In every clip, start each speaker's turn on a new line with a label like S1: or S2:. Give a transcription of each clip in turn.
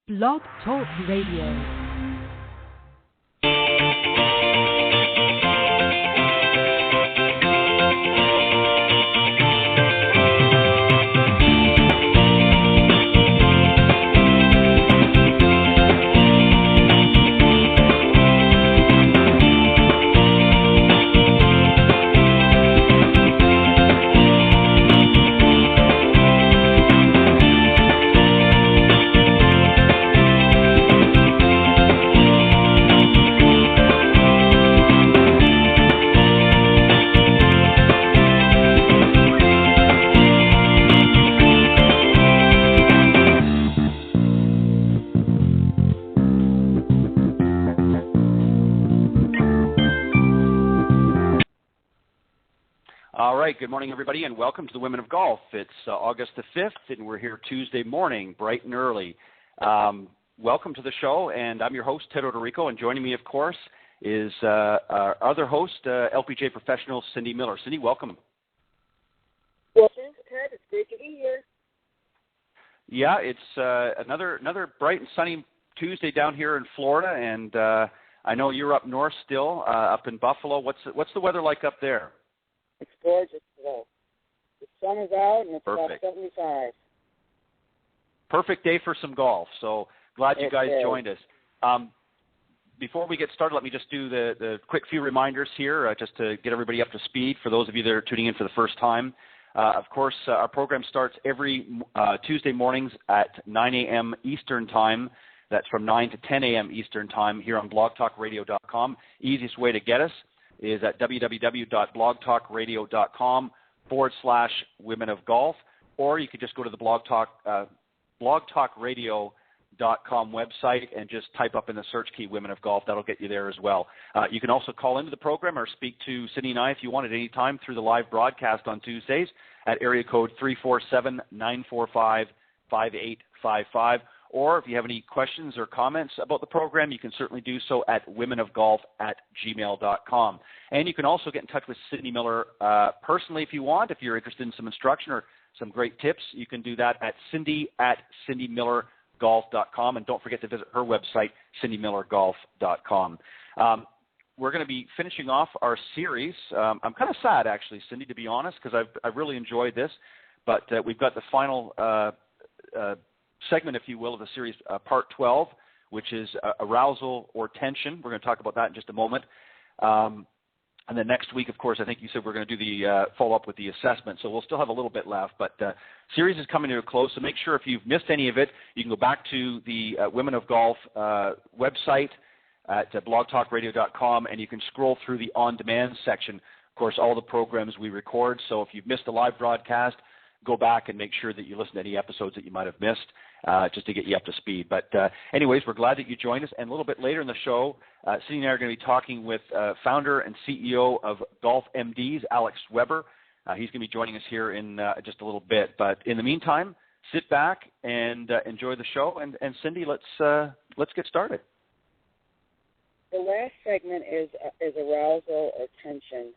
S1: Blog Talk Radio.
S2: All right, good morning, everybody, and welcome to the Women of Golf. It's August the 5th, and we're here Tuesday morning, bright and early. Welcome to the show, and I'm your host, Ted Odorico, and joining me, of course, is our other host, LPGA professional Cindy Miller. Cindy, welcome.
S3: Well, thanks, Ted. It's great to be here.
S2: Yeah, it's another bright and sunny Tuesday down here in Florida, and I know you're up north still, up in Buffalo. What's the weather like up there?
S3: It's gorgeous today. The sun is out, and it's
S2: Perfect.
S3: about 75.
S2: Perfect day for some golf, so glad you guys
S3: is.
S2: joined us. Before we get started, let me just do the quick few reminders here, just to get everybody up to speed for those of you that are tuning in for the first time. Of course, our program starts every Tuesday mornings at 9 a.m. Eastern Time. That's from 9 to 10 a.m. Eastern Time here on blogtalkradio.com. Easiest way to get us is at www.blogtalkradio.com/Women of Golf, or you could just go to the blogtalkradio.com website and just type up in the search key Women of Golf. That'll get you there as well. You can also call into the program or speak to Cindy and I if you want at any time through the live broadcast on Tuesdays at area code 347-945-5855. Or if you have any questions or comments about the program, you can certainly do so at womenofgolf@gmail.com. And you can also get in touch with Cindy Miller personally if you want. If you're interested in some instruction or some great tips, you can do that at cindy@cindymillergolf.com. And don't forget to visit her website, cindymillergolf.com. We're going to be finishing off our series. I'm kind of sad, actually, Cindy, to be honest, because I've really enjoyed this. But we've got the final segment, if you will, of the series, part 12, which is arousal or tension. We're going to talk about that in just a moment. And then next week, of course, I think you said we're going to do the follow-up with the assessment. So we'll still have a little bit left. But the series is coming to a close, so make sure if you've missed any of it, you can go back to the Women of Golf website at blogtalkradio.com, and you can scroll through the on-demand section. Of course, all the programs we record. So if you've missed a live broadcast, go back and make sure that you listen to any episodes that you might have missed, just to get you up to speed. But anyways, we're glad that you joined us. And a little bit later in the show, Cindy and I are going to be talking with founder and CEO of GolfMDs, Alex Weber. He's going to be joining us here in just a little bit. But in the meantime, sit back and enjoy the show. And Cindy, let's get started.
S3: The last segment is arousal or tension.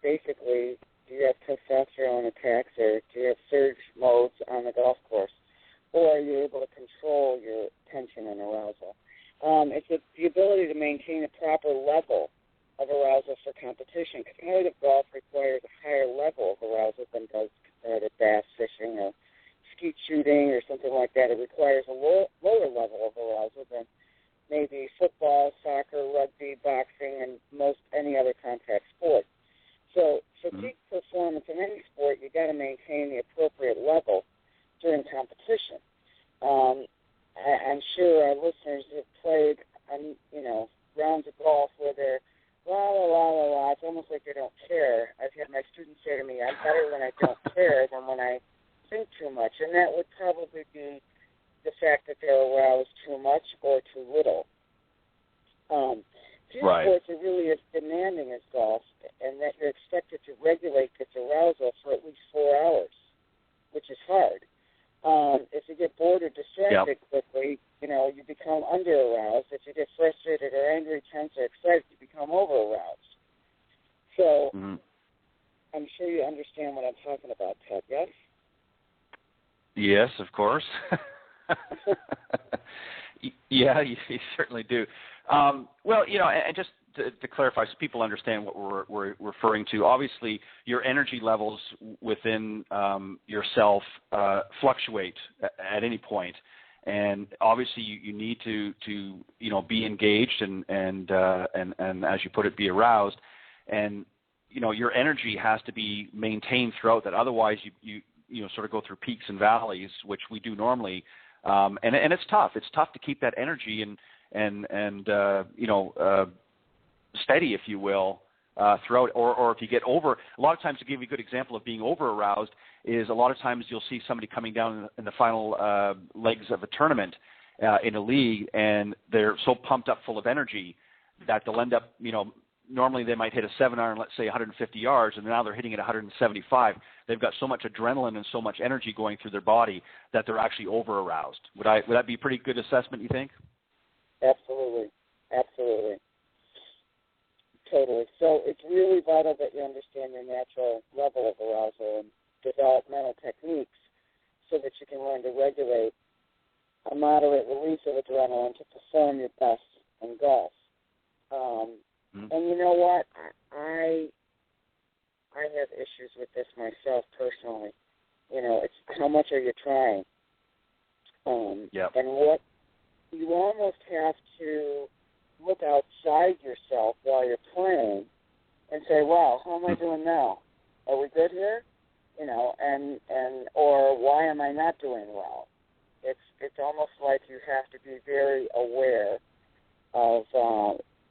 S3: Basically, do you have testosterone attacks, or do you have surge modes on the golf course? Or are you able to control your tension and arousal? It's the ability to maintain a proper level of arousal for competition. Competitive golf requires a higher level of arousal than does competitive bass fishing or skeet shooting or something like that. It requires a lower level of arousal than maybe football, soccer, rugby, boxing, and most any other contact sport. So for peak performance in any sport, you got to maintain the appropriate level during competition. I'm sure our listeners have played, rounds of golf where they're la la la la la. It's almost like they don't care. I've had my students say to me, "I'm better when I don't care than when I think too much," and that would probably be the fact that they're aroused too much or too little. Few sports are really as demanding as golf, and that you're expected to regulate this arousal for at least 4 hours, which is hard. If you get bored or distracted quickly, you become under-aroused. If you get frustrated or angry, tense, or excited, you become over-aroused. So I'm sure you understand what I'm talking about, Ted, yes?
S2: Yes, of course. Yeah, you certainly do. Well, and just to clarify, so people understand what we're referring to, obviously your energy levels within yourself fluctuate at any point. And obviously, you need to be engaged and as you put it, be aroused, and your energy has to be maintained throughout that. Otherwise, you sort of go through peaks and valleys, which we do normally, and it's tough. It's tough to keep that energy and steady, if you will, throughout. Or if you get over, a lot of times, to give you a good example of being over aroused, is a lot of times you'll see somebody coming down in the final legs of a tournament in a league, and they're so pumped up full of energy that they'll end up, normally they might hit a 7-iron, let's say 150 yards, and now they're hitting it 175. They've got so much adrenaline and so much energy going through their body that they're actually over aroused. Would that be a pretty good assessment, you think?
S3: Absolutely. Totally. So it's really vital that you understand your natural level of arousal and develop mental techniques so that you can learn to regulate a moderate release of adrenaline to perform your best in golf. And you know what? I have issues with this myself personally. It's how much are you trying? And what you almost have to look outside yourself while you're playing and say, wow, how am I doing now? Are we good here? Or why am I not doing well? It's almost like you have to be very aware of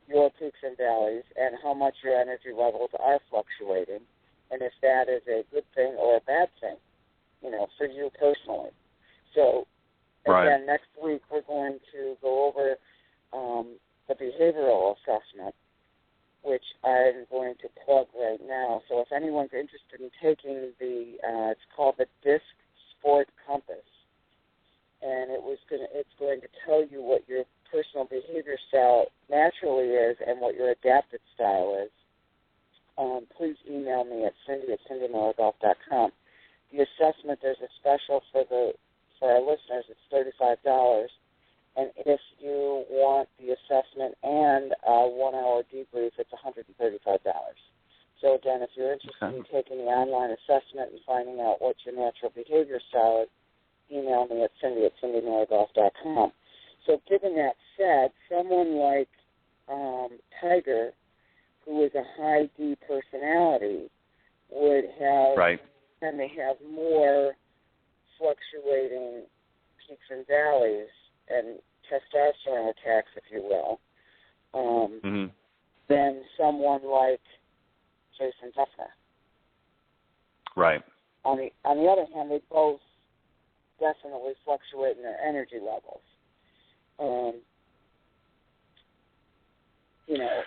S3: your peaks and valleys and how much your energy levels are fluctuating, and if that is a good thing or a bad thing, for you personally. So, again, next week we're going to go over the behavioral assessment, which I'm going to plug right now. So if anyone's interested in taking it's called the Disc Sport Compass, and it's going to tell you what your personal behavior style naturally is and what your adapted style is. Please email me at cindy@cindymillergolf.com. The assessment, there's a special for our listeners. It's $35. And if you want the assessment and a 1-hour debrief, it's $135. So, again, if you're interested in taking the online assessment and finding out what your natural behavior style is, email me at cindy@cindymillergolf.com. So, given that said, someone like Tiger, who is a high D personality, would have, and they have more fluctuating peaks and valleys and testosterone attacks, if you will, than someone like Jason Duffner.
S2: Right.
S3: On the other hand, they both definitely fluctuate in their energy levels.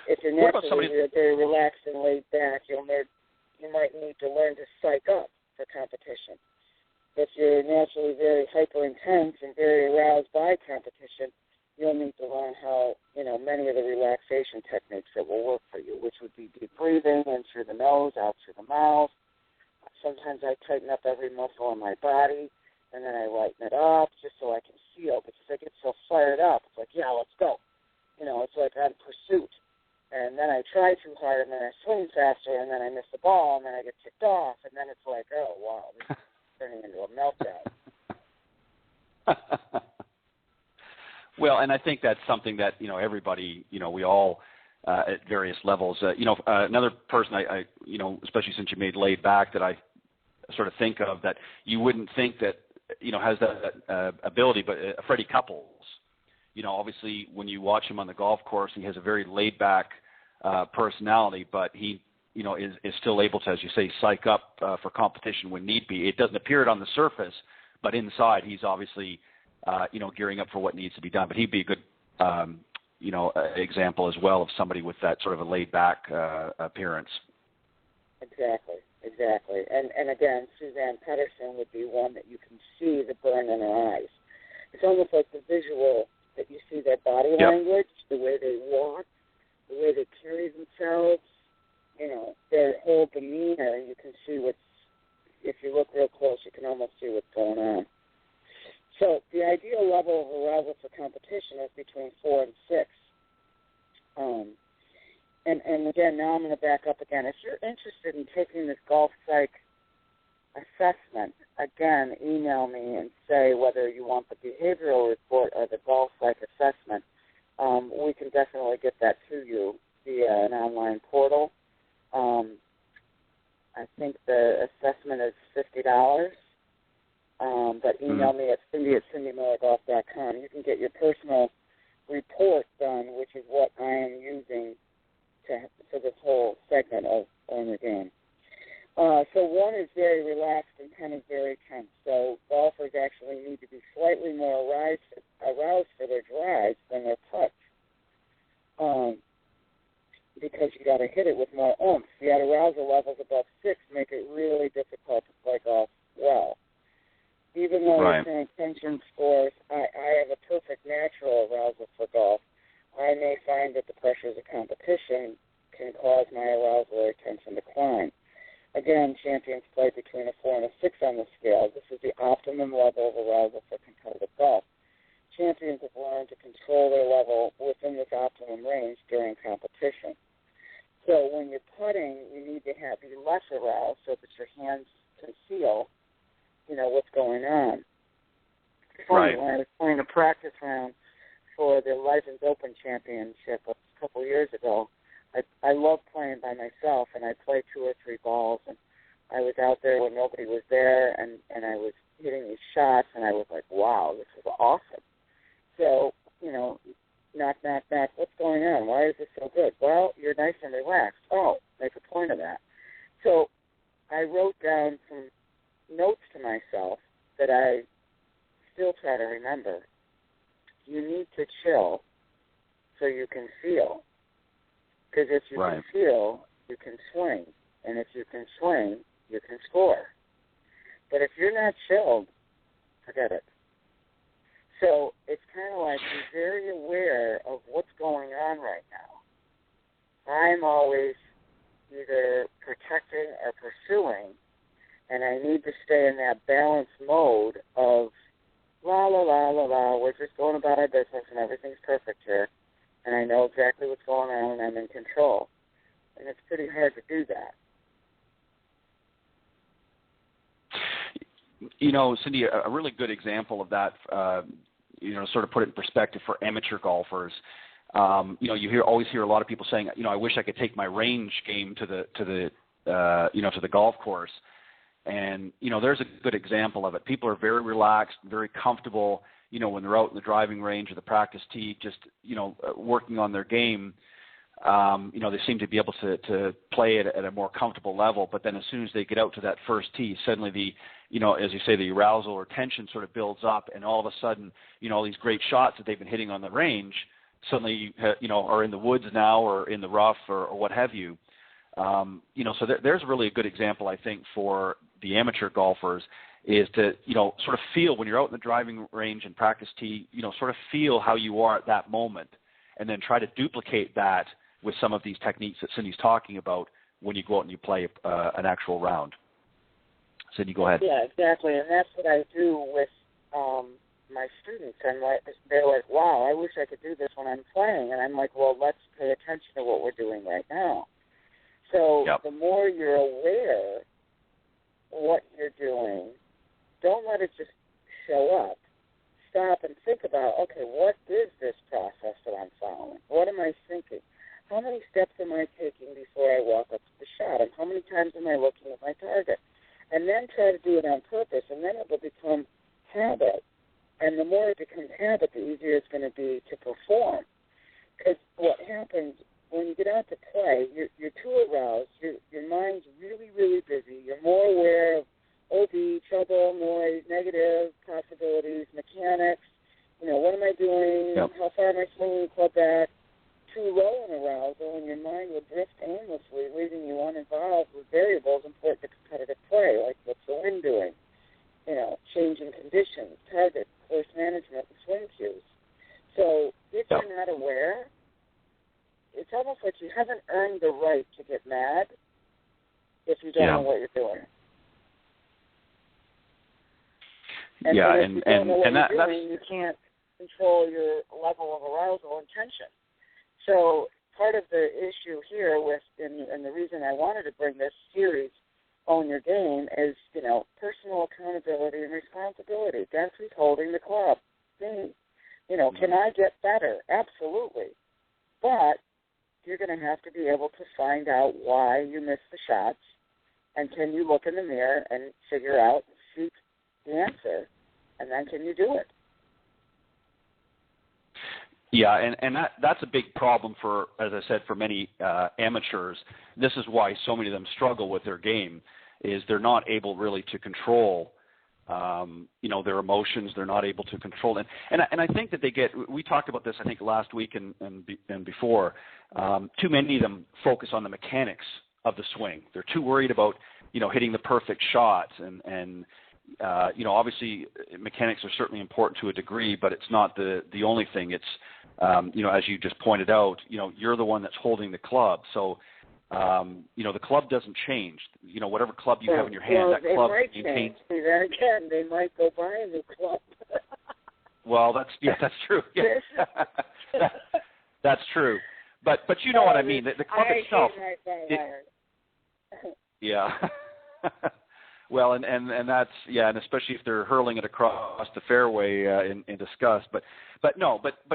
S3: If you're naturally very relaxed and laid back, you might need to learn to psych up for competition. If you're naturally very hyper-intense and very aroused by competition, you'll need to learn how, many of the relaxation techniques that will work for you, which would be deep breathing in through the nose, out through the mouth. Sometimes I tighten up every muscle in my body, and then I lighten it up just so I can feel, because I get so fired up. It's like, yeah, let's go. It's like on pursuit. And then I try too hard, and then I swing faster, and then I miss the ball, and then I get kicked off, and then it's like, oh, wow, this is turning into a meltdown.
S2: Well, and I think that's something that, everybody, we all at various levels, another person I especially since you made laid back, that I sort of think of that you wouldn't think that, has that ability, but Freddie Couples, obviously when you watch him on the golf course, he has a very laid back personality, but he, is still able to, as you say, psych up for competition when need be. It doesn't appear it on the surface, but inside he's obviously, gearing up for what needs to be done. But he'd be a good, example as well of somebody with that sort of a laid-back appearance.
S3: Exactly. And again, Suzanne Pedersen would be one that you can see the burn in her eyes. It's almost like the visual that you see their body language, the way they walk, the way they carry themselves, their whole demeanor. You can see if you look real close, you can almost see what's going on. So the ideal level of arousal for competition is between 4 and 6. And again, now I'm going to back up again. If you're interested in taking this golf psych assessment, again, email me and say whether you want the behavioral report or the golf psych assessment. We can definitely get that to you via an online portal. I think the assessment is $50. But email me at cindy@cindymillergolf.com. You can get your personal report done, which is what I am using for this whole segment of On Your Game. So 1 is very relaxed and 10 is very tense. So golfers actually need to be slightly more aroused for their drives than their putts, because you got to hit it with more oomph. Yet arousal levels above 6 make it really difficult to play golf well. Even though you're saying tension scores, I have a perfect natural arousal for golf. I may find that the pressures of competition can cause my arousal or tension decline. Again, champions play between a 4 and a 6 on the scale. This is the optimum level of arousal for competitive golf. Champions have learned to control their level within this optimum range during competition. So when you're putting, you need to be less aroused so that your hands can feel, what's going on. Funny, when I was playing a practice round for the Legends Open Championship a couple years ago, I love playing by myself, and I played 2 or 3 balls, and I was out there when nobody was there, and I was hitting these shots, and I was like, wow, this is awesome. So, knock, knock, knock, what's going on? Why is this so good? Well, you're nice and relaxed. Oh, make a point of that. So I wrote down some notes to myself that I still try to remember. You need to chill so you can feel. Because if you can feel, you can swing. And if you can swing, you can score. But if you're not chilled, forget it. So it's kind of like be very aware of what's going on right now. I'm always either protecting or pursuing, and I need to stay in that balanced mode of la, la, la, la, la, we're just going about our business and everything's perfect here, and I know exactly what's going on and I'm in control. And it's pretty hard to do that.
S2: Cindy, a really good example of that, sort of put it in perspective for amateur golfers. You always hear a lot of people saying, I wish I could take my range game to the golf course. And, there's a good example of it. People are very relaxed, very comfortable, when they're out in the driving range or the practice tee, just, working on their game. They seem to be able to play it at a more comfortable level. But then as soon as they get out to that first tee, suddenly as you say, the arousal or tension sort of builds up, and all of a sudden, all these great shots that they've been hitting on the range suddenly, are in the woods now or in the rough or what have you. So there's really a good example, I think, for the amateur golfers is to, sort of feel when you're out in the driving range and practice tee, sort of feel how you are at that moment, and then try to duplicate that with some of these techniques that Cindy's talking about when you go out and you play an actual round. Cindy, go ahead.
S3: Yeah, exactly, and that's what I do with my students. And they're like, wow, I wish I could do this when I'm playing. And I'm like, well, let's pay attention to what we're doing right now. So the more you're aware what you're doing, don't let it just show up. Stop and think about, okay, what is this process that I'm following? What am I thinking? How many steps am I taking before I walk up to the shot? And how many times am I looking at my target? And then try to do it on purpose, and then it will become habit. And the more it becomes habit, the easier it's going to be to perform. Because what happens when you get out to play, you're too aroused, your mind's really, really busy, you're more aware of OB, trouble, noise, negative possibilities, mechanics, what am I doing, how far am I swinging the club back, too low in arousal, and your mind will drift aimlessly, leaving you uninvolved with variables important to competitive play, like what's the wind doing, changing conditions, target, course management, and swing cues. So if you're not aware, it's almost like you haven't earned the right to get mad if you don't know what you're doing. And
S2: yeah,
S3: if you don't know what
S2: that's
S3: you're doing, you can't control your level of arousal and tension. So part of the issue here and the reason I wanted to bring this series, Own Your Game, is, personal accountability and responsibility. That's who's holding the club. Me. Can I get better? Absolutely. But you're going to have to be able to find out why you missed the shots, and can you look in the mirror and figure out, seek the answer, and then can you do it?
S2: Yeah, and that's a big problem for, as I said, for many amateurs. This is why so many of them struggle with their game, is they're not able really to control their emotions. They're not able to control it. And I think that we talked about this, I think, last week and before. Too many of them focus on the mechanics of the swing. They're too worried about, hitting the perfect shot. And obviously mechanics are certainly important to a degree, but it's not the only thing. It's, as you just pointed out, you're the one that's holding the club. So, the club doesn't change. Whatever club you have in your hand, that club maintains.
S3: Then again, they might go buy a new club.
S2: Well, that's true. Yeah. That's true. But you know what I mean. The club itself. Yeah. Well, and that's, and especially if they're hurling it across the fairway in disgust. But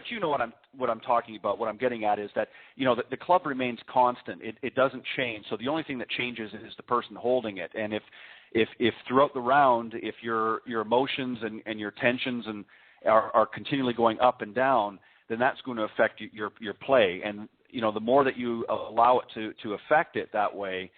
S2: you know what I'm talking about. What I'm getting at is that the club remains constant. It doesn't change. So the only thing that changes is the person holding it. And if throughout the round, if your emotions and your tensions and are continually going up and down, then that's going to affect your play. And the more that you allow it to affect it that way,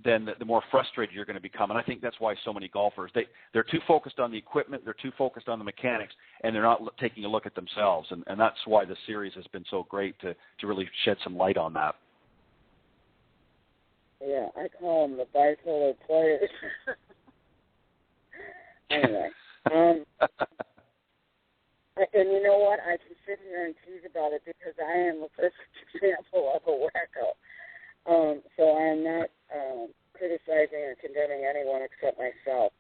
S2: then the more frustrated you're going to become. And I think that's why so many golfers, they're too focused on the equipment, they're too focused on the mechanics, and they're not taking a look at themselves. And that's why the series has been so great to really shed some light on that.
S3: Yeah, I call them the bipolar players. Anyway. And you know what? I can sit here and tease about it because I am the perfect example of a wacko. So I am not criticizing or condemning anyone except myself.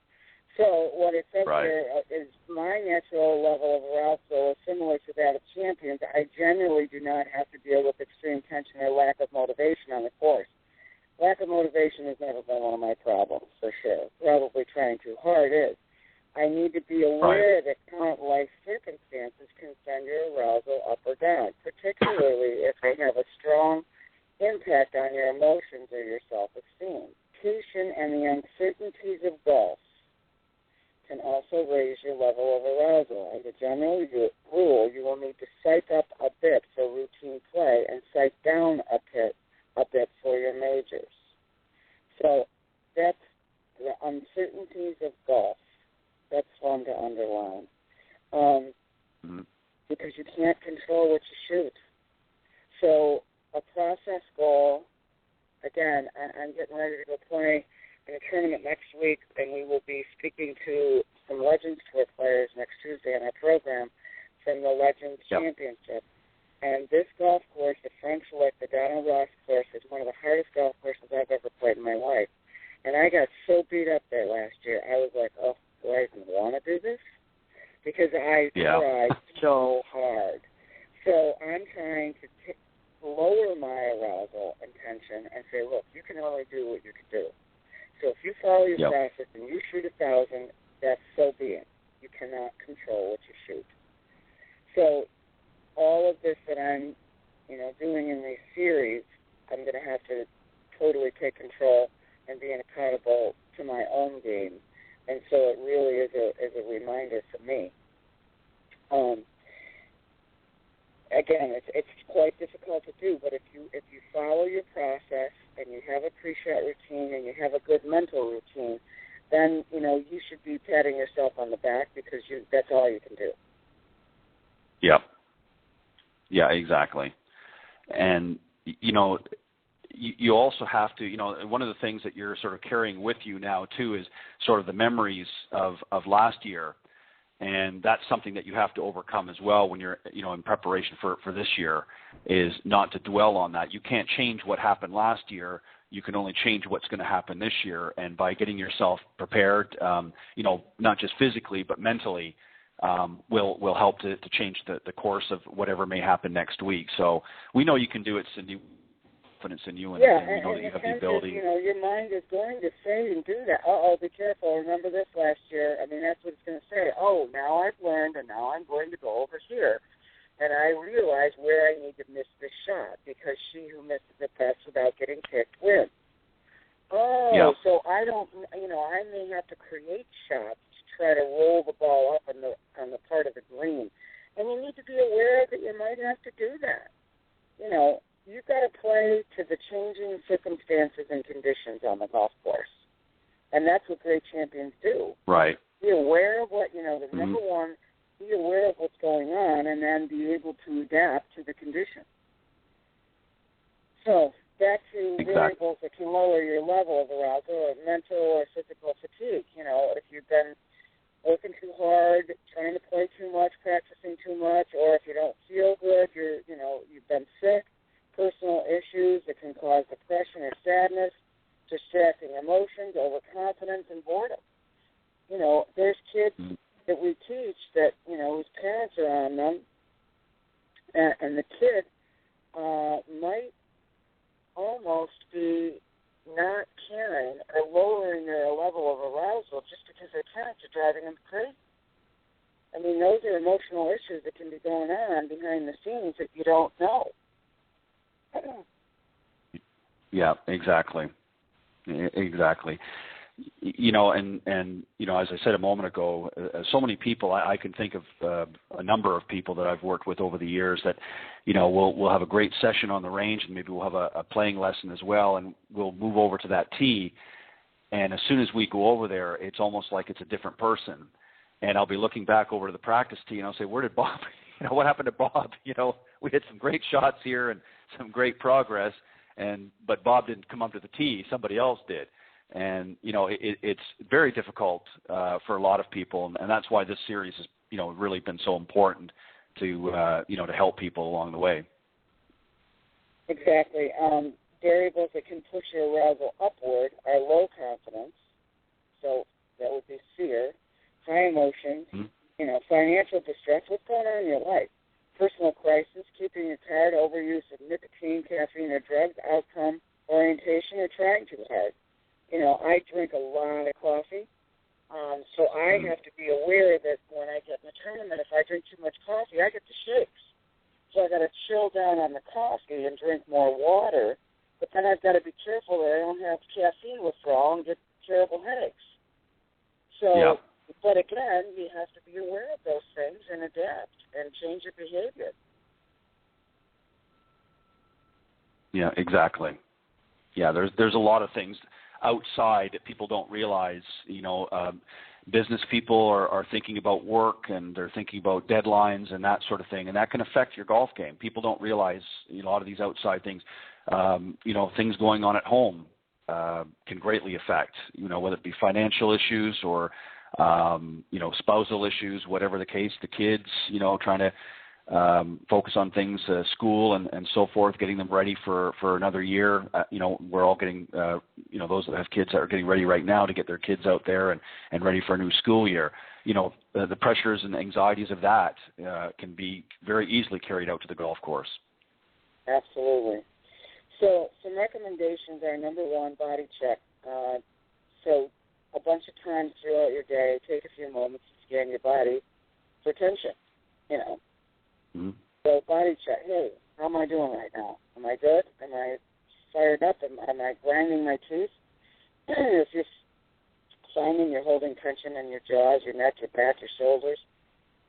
S3: So what it says here is my natural level of arousal is similar to that of champions. I generally do not have to deal with extreme tension or lack of motivation on the course. Lack of motivation has never been one of my problems, for sure. Probably trying too hard is. I need to be aware that current life circumstances can send your arousal up or down, particularly if they have a strong impact on your emotions or your self-esteem. Execution and the uncertainties of golf can also raise your level of arousal. As a general rule, you will need to psych up a bit for routine play and psych down a bit for your majors. So that's the uncertainties of golf. That's fun to underline. Because you can't control what you shoot. So a process goal, again, I'm getting ready to go play in a tournament next week, and we will be speaking to some Legends Tour players next Tuesday on our program from the Legends Championship. And this golf course, the French Lick, the Donald Ross course, is one of the hardest golf courses I've ever played in my life. And I got so beat up there last year, I was like, oh, do I even want to do this? Because I tried so hard. So I'm trying to lower my arousal and tension and say, look, you can only do what you can do. So if you follow your process and you shoot 1,000, that's so be it. You cannot control what you shoot. So all of this that I'm, doing in these series, I'm going to have to totally take control and be accountable to my own game. And so it really is a reminder for me. Again, it's quite difficult to do, but if you follow your process and you have a pre-shot routine and you have a good mental routine, then you should be patting yourself on the back because that's all you can do.
S2: Yeah. Yeah, exactly. And you also have to, one of the things that you're sort of carrying with you now too is sort of the memories of last year. And that's something that you have to overcome as well when you're, in preparation for this year, is not to dwell on that. You can't change what happened last year. you can only change what's going to happen this year. And by getting yourself prepared, not just physically but mentally, will help to change the course of whatever may happen next week. So we know you can do it, Cindy. Confidence in you, and we know that you have the ability.
S3: Your mind is going to say and do that. Be careful. Remember this last year. I mean, that's what it's going to say. Now I've learned, and now I'm going to go over here. And I realize where I need to miss the shot, because she who misses the best without getting kicked wins. So I don't, I may have to create shots to try to roll the ball up on the part of the green. And you need to be aware that you might have to do that. You've got to play to the changing circumstances and conditions on the golf course. And that's what great champions do.
S2: Right.
S3: Be aware of what, the number one, be aware of what's going on, and then be able to adapt to the condition. So back to variables that can lower your level of arousal or mental or physical fatigue. If you've been working too hard, trying to play too much, practicing too much, or if you don't feel good, you've been sick, personal issues that can cause depression or sadness, distracting emotions, overconfidence, and boredom. There's kids that we teach that, whose parents are on them, and the kid might almost be not caring or lowering their level of arousal just because their parents are driving them crazy. I mean, those are emotional issues that can be going on behind the scenes that you don't know.
S2: Yeah, exactly. As I said a moment ago, so many people, I can think of a number of people that I've worked with over the years that, we'll have a great session on the range, and maybe we'll have a playing lesson as well, and we'll move over to that tee. And as soon as we go over there, it's almost like it's a different person. And I'll be looking back over to the practice tee, and I'll say, where did Bob, what happened to Bob? We had some great shots here and some great progress, but Bob didn't come up to the tee. Somebody else did. And, it's very difficult for a lot of people, and that's why this series has, really been so important to help people along the way.
S3: Exactly. Variables that can push your arousal upward are low confidence, so that would be fear, high emotions, financial distress, what's going on in your life, personal crisis, keeping your card, overuse of nicotine, caffeine, or drugs, outcome, orientation, or trying too hard. I drink a lot of coffee, so I have to be aware that when I get in the tournament, if I drink too much coffee, I get the shakes. So I got to chill down on the coffee and drink more water, but then I've got to be careful that I don't have caffeine withdrawal and get terrible headaches. So, But again, you have to be aware of those things and adapt and change your behavior.
S2: Yeah, exactly. Yeah, there's a lot of things outside that people don't realize. Business people are thinking about work, and they're thinking about deadlines and that sort of thing, and that can affect your golf game. People don't realize a lot of these outside things. Things going on at home can greatly affect, whether it be financial issues or spousal issues, whatever the case, the kids, trying to focus on things, school and so forth, getting them ready for another year. We're all getting, those that have kids are getting ready right now to get their kids out there and ready for a new school year. The pressures and anxieties of that can be very easily carried out to the golf course.
S3: Absolutely. So some recommendations are, number one, body check. So a bunch of times throughout your day, take a few moments to scan your body for tension, So body check. Hey, how am I doing right now? Am I good? Am I fired up? Am I grinding my teeth? If you're finding you're holding tension in your jaws, your neck, your back, your shoulders,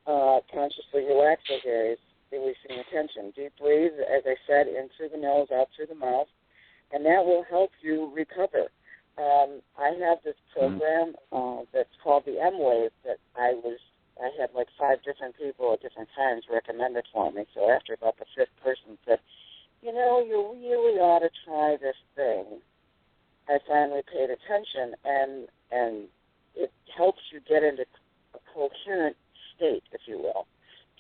S3: consciously relax those areas, releasing the tension. Deep breathe, as I said, in through the nose, out through the mouth, and that will help you recover. I have this program that's called the M-Wave that I had like 5 different people at different times recommend it for me. So after about the 5th person said, you really ought to try this thing, I finally paid attention, and it helps you get into a coherent state, if you will.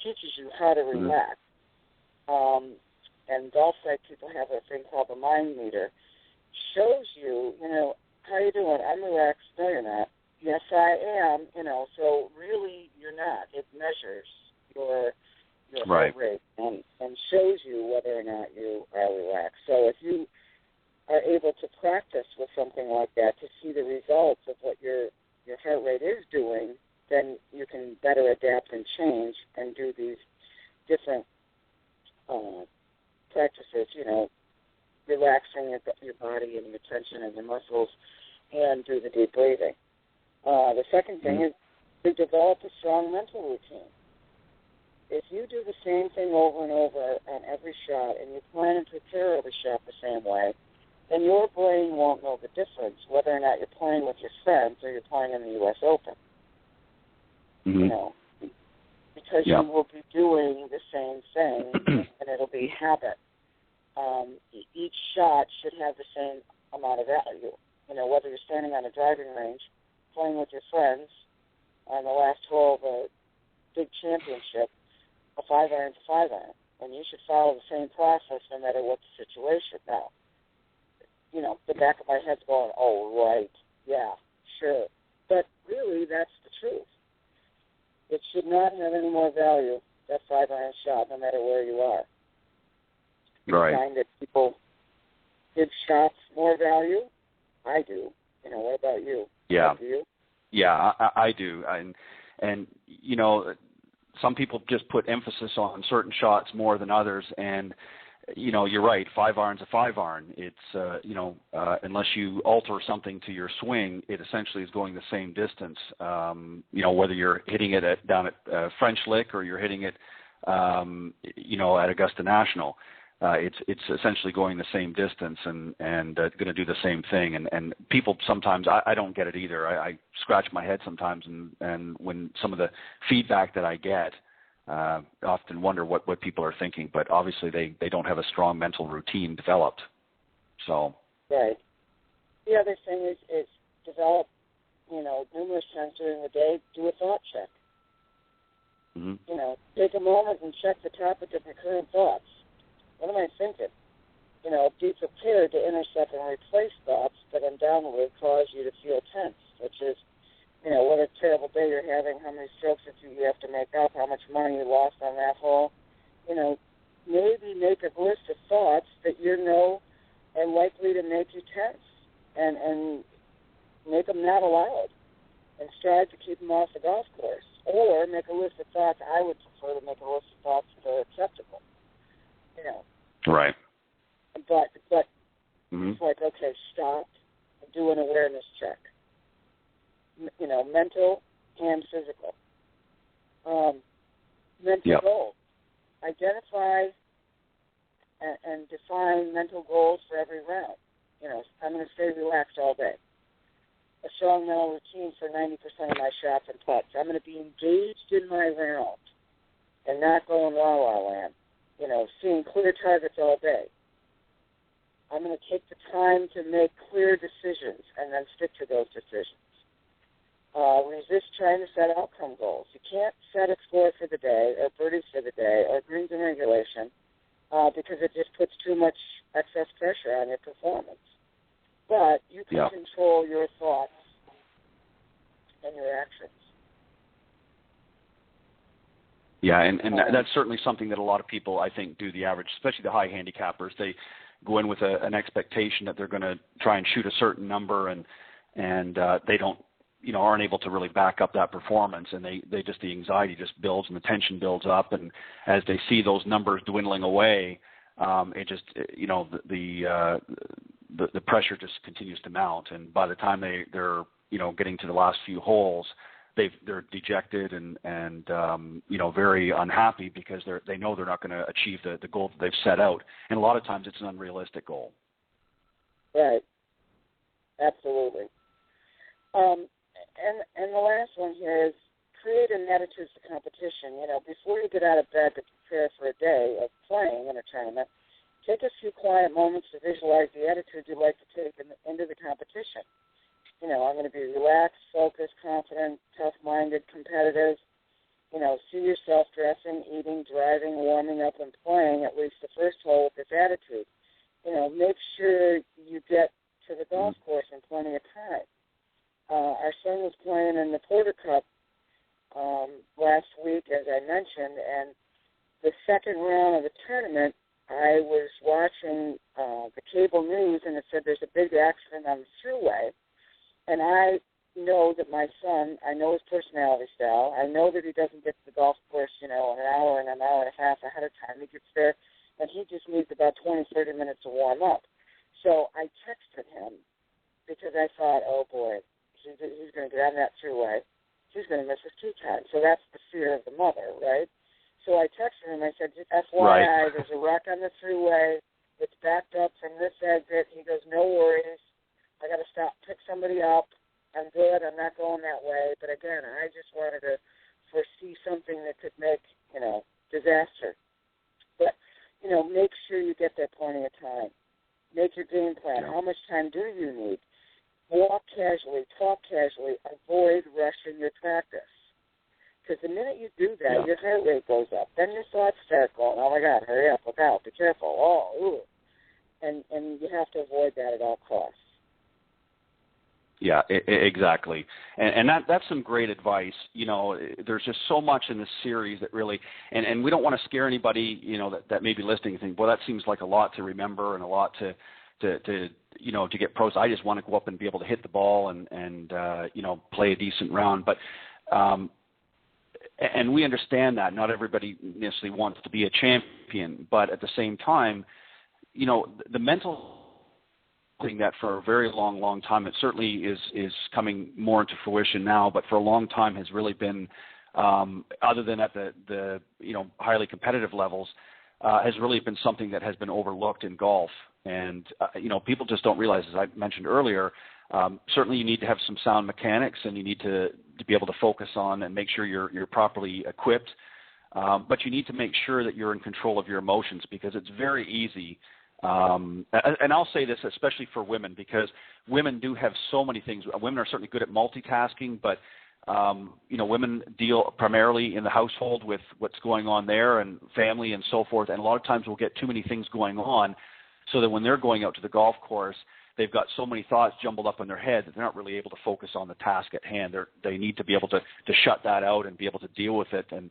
S3: Teaches you how to relax. And golf site people have a thing called the mind meter. shows you, how you doing? I'm relaxed. No, you're not. Yes, I am. So really, you're not. It measures your heart rate and shows you whether or not you are relaxed. So if you are able to practice with something like that to see the results of what your heart rate is doing, then you can better adapt and change and do these different practices, relaxing your body and your tension and your muscles, and do the deep breathing. The second thing is to develop a strong mental routine. If you do the same thing over and over on every shot and you plan and prepare every shot the same way, then your brain won't know the difference whether or not you're playing with your friends or you're playing in the U.S. Open. Because you will be doing the same thing and it'll be habit. Each shot should have the same amount of value. Whether you're standing on a driving range, playing with your friends on the last hole of a big championship, a 5-iron's a 5-iron. And you should follow the same process no matter what the situation. Now, the back of my head's going, oh, right, yeah, sure. But really, that's the truth. It should not have any more value, that 5-iron shot, no matter where you are.
S2: Right.
S3: I find that people give shots more value. I do. What about you?
S2: Yeah.
S3: Do you?
S2: Yeah, I do. And some people just put emphasis on certain shots more than others, and you're right. 5-iron's a 5-iron. It's unless you alter something to your swing, it essentially is going the same distance. Whether you're hitting it down at French Lick or you're hitting it, at Augusta National, it's essentially going the same distance and going to do the same thing. And people sometimes, I don't get it either. I scratch my head sometimes, and when some of the feedback that I get. Often wonder what people are thinking, but obviously they don't have a strong mental routine developed. So
S3: right. The other thing is develop, numerous times during the day, do a thought check.
S2: Mm-hmm.
S3: Take a moment and check the topic of your current thoughts. What am I thinking? Be prepared to intercept and replace thoughts that undoubtedly cause you to feel tense, which is what a terrible day you're having, how many strokes you have to make up, how much money you lost on that hole. Maybe make a list of thoughts that are likely to make you tense and make them not allowed and strive to keep them off the golf course. Or make a list of thoughts. I would prefer to make a list of thoughts that are acceptable.
S2: Right.
S3: But it's like, okay, stop and do an awareness check. Mental and physical. Mental goals. Identify and define mental goals for every round. I'm going to stay relaxed all day. A strong mental routine for 90% of my shots and putts. I'm going to be engaged in my round and not going la-la land. Seeing clear targets all day. I'm going to take the time to make clear decisions and then stick to those decisions. Resist trying to set outcome goals. You can't set a score for the day or birdies for the day or greens in regulation because it just puts too much excess pressure on your performance. But you can control your thoughts and your actions.
S2: Yeah, and that's certainly something that a lot of people, I think, do, the average, especially the high handicappers. They go in with an expectation that they're going to try and shoot a certain number, and they don't, aren't able to really back up that performance, and they just, the anxiety just builds and the tension builds up, and as they see those numbers dwindling away, it just, the pressure just continues to mount, and by the time they're getting to the last few holes, they're dejected and very unhappy because they know they're not going to achieve the goal that they've set out, and a lot of times it's an unrealistic goal.
S3: Right. Absolutely. And the last one here is create an attitude to competition. Before you get out of bed to prepare for a day of playing in a tournament, take a few quiet moments to visualize the attitude you'd like to take into the competition. I'm going to be relaxed, focused, confident, tough-minded, competitive. See yourself dressing, eating, driving, warming up, and playing at least the first hole with this attitude. Make sure you get playing in the Porter Cup last week, as I mentioned, and the second round of the tournament, I was watching the cable news, and it said there's a big accident on the thruway, and I know that my son, I know his personality style, I know that he doesn't get to the golf course, an hour and a half ahead of time. He gets there, and he just needs about 20, 30 minutes to warm up. So I texted him because I thought, oh, boy, he's going to get on that thruway. He's going to miss his tee time. So that's the fear of the mother, right? So I texted him. I said, FYI, There's a wreck on the thruway. It's backed up from this exit. He goes, no worries. I got to stop, pick somebody up. I'm good. I'm not going that way. But, again, I just wanted to foresee something that could make, disaster. But, make sure you get there plenty of time. Make your game plan. How much time do you need? Walk casually. Talk casually. Avoid rushing your practice. Because the minute you do that, your heart rate goes up. Then your thoughts start going, oh, my God, hurry up, look out, be careful, ooh. And you have to avoid that at all costs.
S2: Yeah, exactly. And that's some great advice. There's just so much in this series that really, and we don't want to scare anybody, that may be listening and think, well, that seems like a lot to remember and a lot to get pros. I just want to go up and be able to hit the ball and play a decent round. But, and we understand that not everybody necessarily wants to be a champion, but at the same time, the mental thing that for a very long time, it certainly is coming more into fruition now, but for a long time has really been, other than at the highly competitive levels, has really been something that has been overlooked in golf. And, people just don't realize, as I mentioned earlier, certainly you need to have some sound mechanics and you need to be able to focus on and make sure you're properly equipped. But you need to make sure that you're in control of your emotions, because it's very easy. And I'll say this especially for women, because women do have so many things. Women are certainly good at multitasking, but women deal primarily in the household with what's going on there and family and so forth. And a lot of times we'll get too many things going on, so that when they're going out to the golf course, they've got so many thoughts jumbled up in their head that they're not really able to focus on the task at hand. They need to be able to shut that out and be able to deal with it and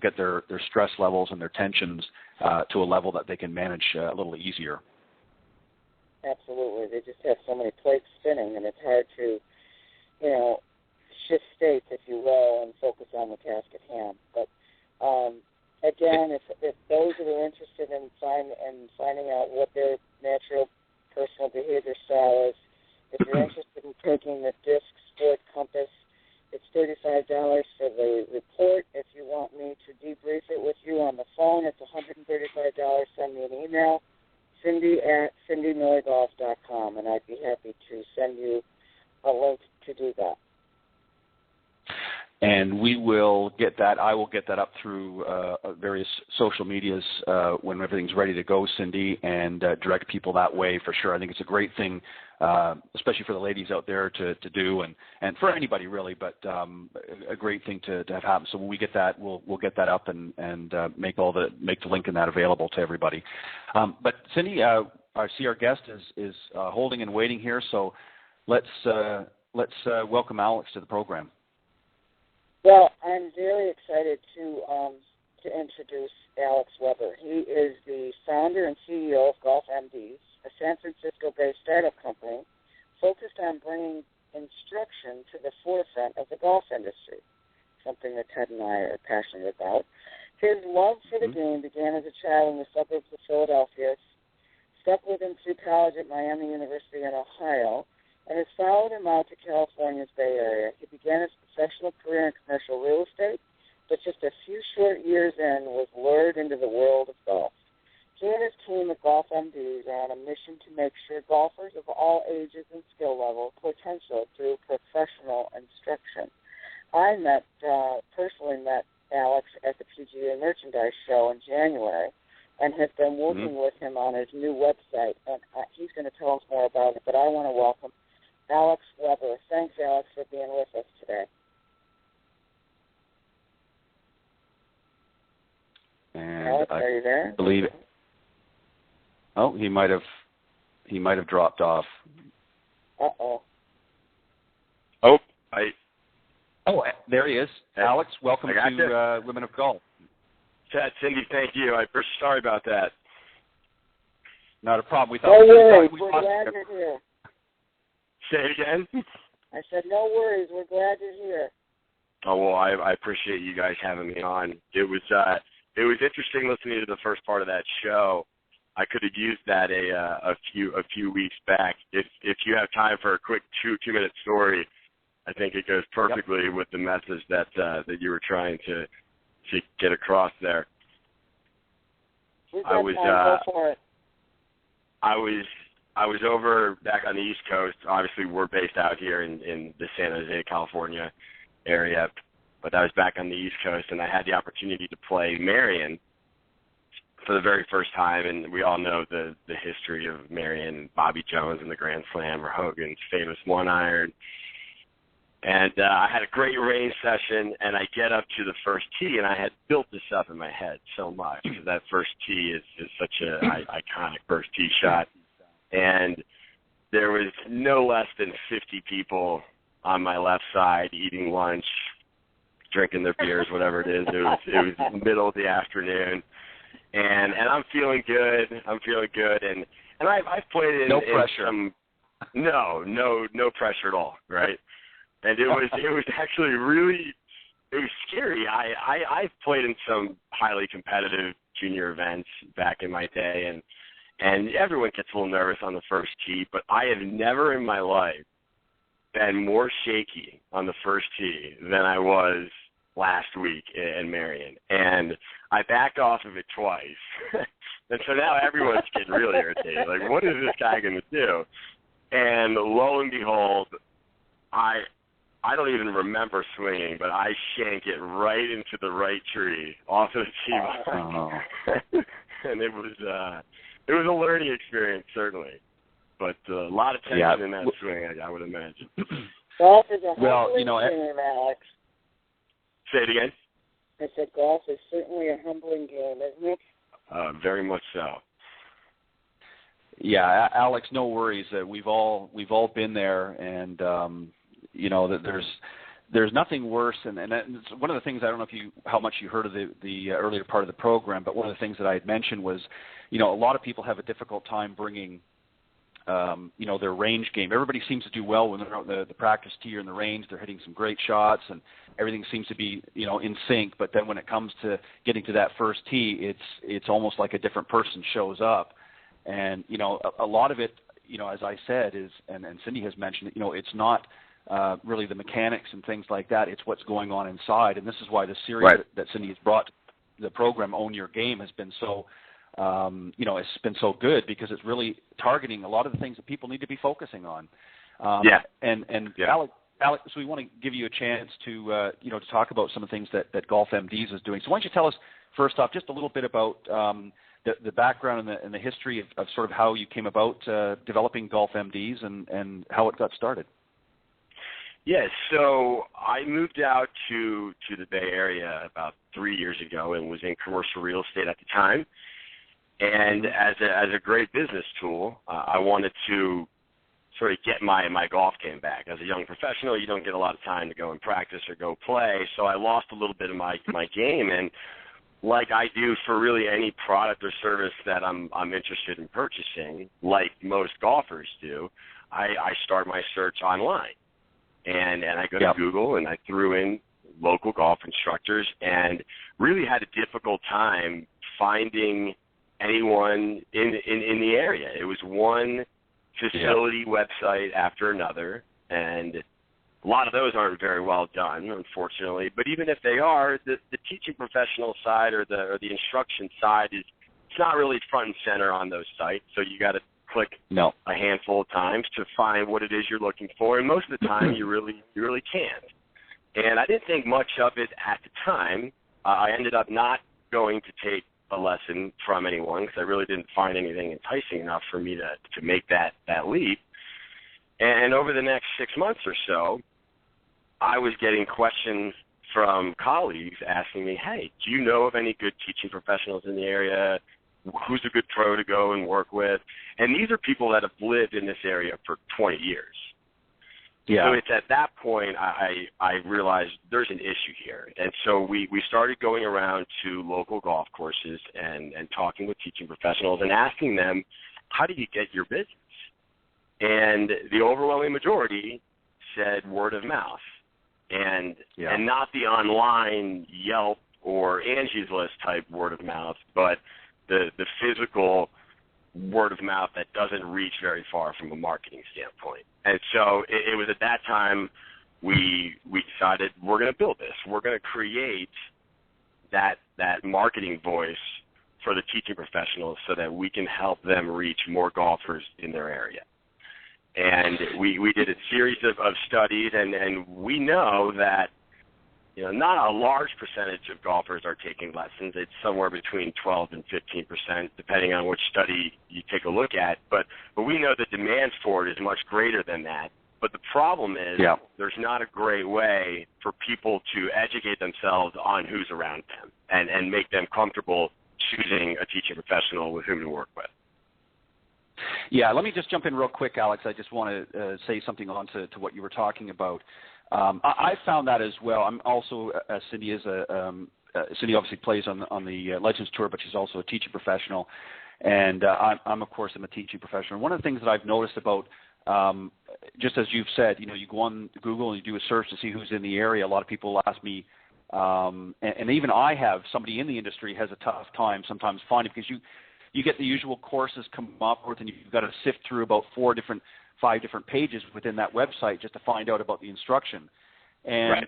S2: get their stress levels and their tensions to a level that they can manage a little easier.
S3: Absolutely. They just have so many plates spinning, and it's hard to, shift states, if you will, and focus on the task at hand. But, again, if those that are interested in finding out what their natural personal behavior style is, if you're interested in taking the DISC Sport Compass, it's $35 for the report. If you want me to debrief it with you on the phone, it's $135. Send me an email, cindy@cindymillergolf.com, and I'd be happy to send you a link to do that.
S2: And we will get that. I will get that up through various social medias when everything's ready to go, Cindy, and direct people that way for sure. I think it's a great thing, especially for the ladies out there to do, and for anybody really, but a great thing to have happen. So when we get that, we'll get that up and make the link in that available to everybody. But Cindy, I see our guest is holding and waiting here, so let's welcome Alex to the program.
S3: Well, I'm very excited to introduce Alex Weber. He is the founder and CEO of GolfMDs, a San Francisco-based startup company focused on bringing instruction to the forefront of the golf industry, something that Ted and I are passionate about. His love for the game began as a child in the suburbs of Philadelphia, stuck with him through college at Miami University in Ohio, and has followed him out to California's Bay Area. He began his professional career in commercial real estate, but just a few short years in was lured into the world of golf. He and his team at GolfMDs are on a mission to make sure golfers of all ages and skill level potential through professional instruction. I personally met Alex at the PGA Merchandise Show in January and have been working with him on his new website, and he's going to tell us more about it, but I want to welcome Alex Weber. Thanks, Alex, for being with us today.
S2: And
S3: Alex, are you there?
S2: Believe it. Oh, he might have dropped off.
S3: Uh-oh.
S4: Oh,
S2: Oh, there he is.
S4: Hey,
S2: Alex, welcome to Women of Golf.
S4: Cindy, thank you. I'm sorry about that.
S2: Not a problem. We
S3: No
S2: thought
S3: worries.
S2: we
S3: We're
S2: lost
S3: glad
S2: you.
S3: you're here.
S4: Say it again?
S3: I said, no worries. We're glad you're here.
S4: Oh, well, I appreciate you guys having me on. It was interesting listening to the first part of that show. I could have used that a few weeks back. If you have time for a quick 2-minute story, I think it goes perfectly with the message that you were trying to get across there.
S3: We've got time. Go for it.
S4: I was over back on the East Coast. Obviously, we're based out here in the San Jose, California area, but I was back on the East Coast, and I had the opportunity to play Marion for the very first time, and we all know the history of Marion, Bobby Jones and the Grand Slam, or Hogan's famous one-iron. And I had a great range session, and I get up to the first tee, and I had built this up in my head so much, because that first tee is such an iconic first tee shot. And there was no less than 50 people on my left side eating lunch, drinking their beers, whatever it is. It was middle of the afternoon, and I'm feeling good. And I've played in
S2: pressure.
S4: No pressure at all, right? And it was actually really, it was scary. I've played in some highly competitive junior events back in my day, and everyone gets a little nervous on the first tee, but I have never in my life been more shaky on the first tee than I was last week in Marion. And I backed off of it twice. And so now everyone's getting really irritated. Like, what is this guy going to do? And lo and behold, I don't even remember swinging, but I shanked it right into the right tree off of the tee box. And it was a learning experience, certainly. But a lot of tension in that swing, I would imagine.
S3: Golf is a humbling game, Alex.
S4: Say it again?
S3: I said golf is certainly a humbling game, isn't it?
S4: Very much so.
S2: Yeah, Alex, no worries. We've all been there, and that there's nothing worse. And it's one of the things, I don't know how much you heard of the earlier part of the program, but one of the things that I had mentioned was, a lot of people have a difficult time bringing their range game. Everybody seems to do well when they're out the practice tee or in the range. They're hitting some great shots, and everything seems to be, in sync. But then when it comes to getting to that first tee, it's almost like a different person shows up. And, a lot of it, as I said, is, and Cindy has mentioned, it's not really the mechanics and things like that. It's what's going on inside. And this is why the series that Cindy has brought to the program, Own Your Game, has been so it's been so good, because it's really targeting a lot of the things that people need to be focusing on. And Alex, we want to give you a chance to to talk about some of the things that GolfMDs is doing. So why don't you tell us first off just a little bit about the background and the history of sort of how you came about developing GolfMDs and how it got started.
S4: Yes, so I moved out to the Bay Area about 3 years ago and was in commercial real estate at the time. And as a great business tool, I wanted to sort of get my golf game back. As a young professional, you don't get a lot of time to go and practice or go play, so I lost a little bit of my game. And like I do for really any product or service that I'm interested in purchasing, like most golfers do, I start my search online. And I go to Google, and I threw in local golf instructors and really had a difficult time finding anyone in the area. It was one facility website after another, and a lot of those aren't very well done, unfortunately. But even if they are, the teaching professional side or the instruction side it's not really front and center on those sites. So you got to click a handful of times to find what it is you're looking for, and most of the time you really can't. And I didn't think much of it at the time. I ended up not going to take a lesson from anyone because I really didn't find anything enticing enough for me to make that leap. And over the next 6 months or so, I was getting questions from colleagues asking me, hey, do you know of any good teaching professionals in the area? Who's a good pro to go and work with? And these are people that have lived in this area for 20 years.
S2: Yeah.
S4: So it's at that point I realized there's an issue here. And so we started going around to local golf courses and talking with teaching professionals and asking them, how do you get your business? And the overwhelming majority said word of mouth, and not the online Yelp or Angie's List type word of mouth, but the physical word of mouth that doesn't reach very far from a marketing standpoint. And so it was at that time we decided we're going to build this. We're going to create that marketing voice for the teaching professionals so that we can help them reach more golfers in their area. And we did a series of studies, and we know that not a large percentage of golfers are taking lessons. It's somewhere between 12 and 15%, depending on which study you take a look at. But we know the demand for it is much greater than that. But the problem is there's not a great way for people to educate themselves on who's around them and make them comfortable choosing a teaching professional with whom to work with.
S2: Yeah, let me just jump in real quick, Alex. I just want to say something on to what you were talking about. I found that as well. I'm also, Cindy is Cindy obviously plays on the Legends Tour, but she's also a teaching professional. And I'm of course, a teaching professional. One of the things that I've noticed about, just as you've said, you go on Google and you do a search to see who's in the area. A lot of people ask me, and even I have, somebody in the industry has a tough time sometimes finding, because you get the usual courses come up with, and you've got to sift through about 5 different pages within that website just to find out about the instruction. And,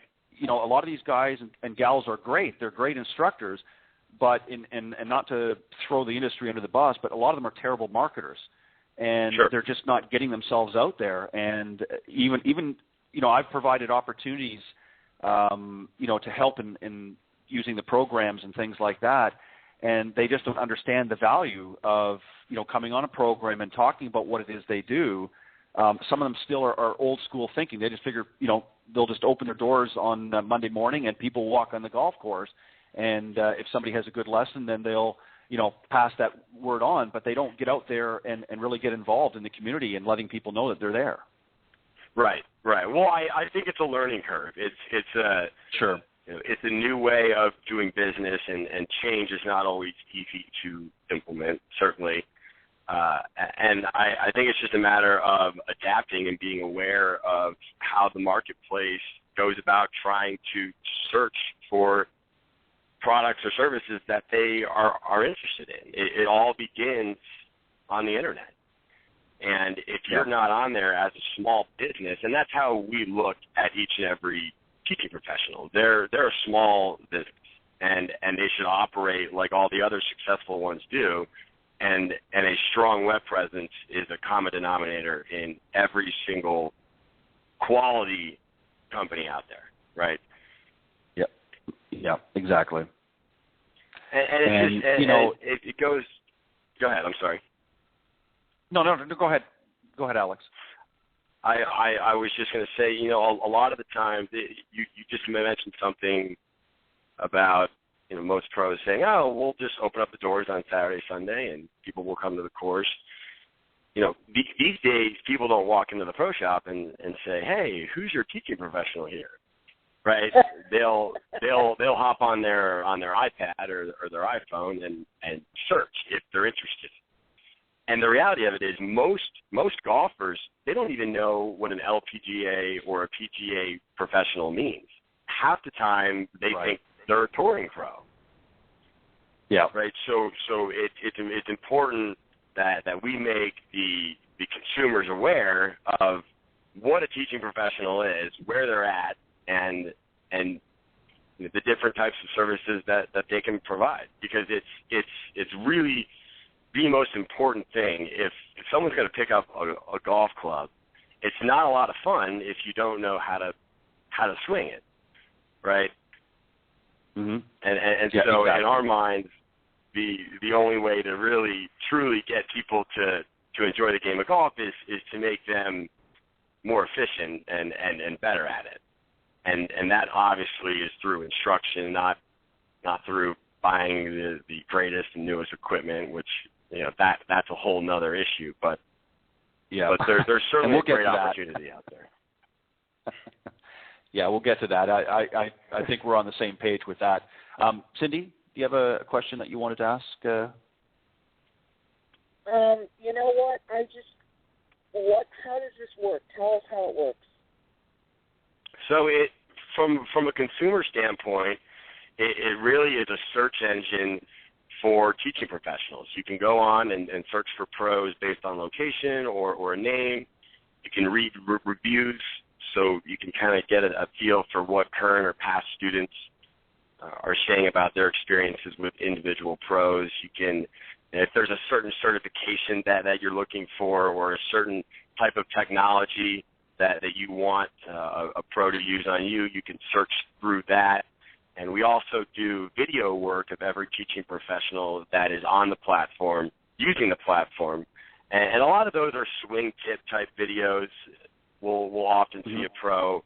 S2: a lot of these guys and gals are great. They're great instructors, but and not to throw the industry under the bus, but a lot of them are terrible marketers. And they're just not getting themselves out there. And even I've provided opportunities, to help in using the programs and things like that. And they just don't understand the value of, coming on a program and talking about what it is they do. Some of them still are old school thinking. They just figure, they'll just open their doors on Monday morning and people walk on the golf course. And if somebody has a good lesson, then they'll, pass that word on. But they don't get out there and really get involved in the community and letting people know that they're there.
S4: Right. Well, I think it's a learning curve. It's it's a new way of doing business, and change is not always easy to implement, certainly. And I think it's just a matter of adapting and being aware of how the marketplace goes about trying to search for products or services that they are interested in. It all begins on the internet. And if you're not on there as a small business, and that's how we look at each and every teaching professional. They're a small business, and they should operate like all the other successful ones do. And a strong web presence is a common denominator in every single quality company out there, right?
S2: Yeah, exactly.
S4: And it goes. Go ahead. I'm sorry.
S2: No. Go ahead. Go ahead, Alex.
S4: I was just going to say, a lot of the time, you just mentioned something about, most pros saying, oh, we'll just open up the doors on Saturday, Sunday, and people will come to the course. These days, people don't walk into the pro shop and say, hey, who's your teaching professional here? Right? They'll hop on their iPad or their iPhone and search if they're interested. And the reality of it is most golfers, they don't even know what an LPGA or a PGA professional means. Half the time they think they're a touring pro.
S2: Yeah.
S4: Right. So it's important that we make the consumers aware of what a teaching professional is, where they're at, and the different types of services that they can provide, because it's really the most important thing. If someone's going to pick up a golf club, it's not a lot of fun if you don't know how to swing it, right?
S2: Mm-hmm.
S4: And so exactly. In our minds, the only way to really truly get people to enjoy the game of golf is to make them more efficient and better at it. And that obviously is through instruction, not through buying the greatest and newest equipment, which that's a whole nother issue. But there's certainly a great opportunity out there.
S2: Yeah, we'll get to that. I think we're on the same page with that. Cindy, do you have a question that you wanted to ask?
S3: You know what? How does this work? Tell us how it works.
S4: So from a consumer standpoint, it really is a search engine for teaching professionals. You can go on and search for pros based on location or a name. You can read reviews, so you can kind of get a feel for what current or past students are saying about their experiences with individual pros. You can, if there's a certain certification that you're looking for or a certain type of technology that you want a pro to use on you, you can search through that. And we also do video work of every teaching professional that is on the platform, using the platform. And a lot of those are swing tip type videos. We'll often see a pro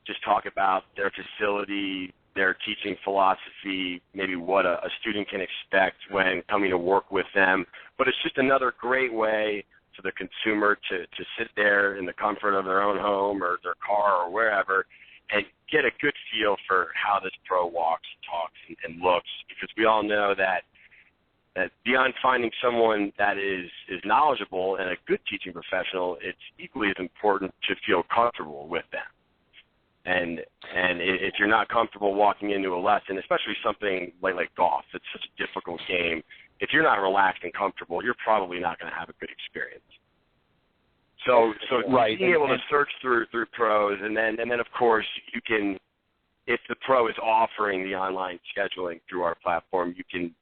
S4: just talk about their facility, their teaching philosophy, maybe what a student can expect when coming to work with them. But it's just another great way for the consumer to sit there in the comfort of their own home or their car or wherever and get a good feel for how this pro walks, talks, and looks. Because we all know that beyond finding someone that is knowledgeable and a good teaching professional, it's equally as important to feel comfortable with them. And if you're not comfortable walking into a lesson, especially something like golf, it's such a difficult game. If you're not relaxed and comfortable, you're probably not going to have a good experience. So
S2: right.
S4: being able to search through pros, and then of course you can, if the pro is offering the online scheduling through our platform, you can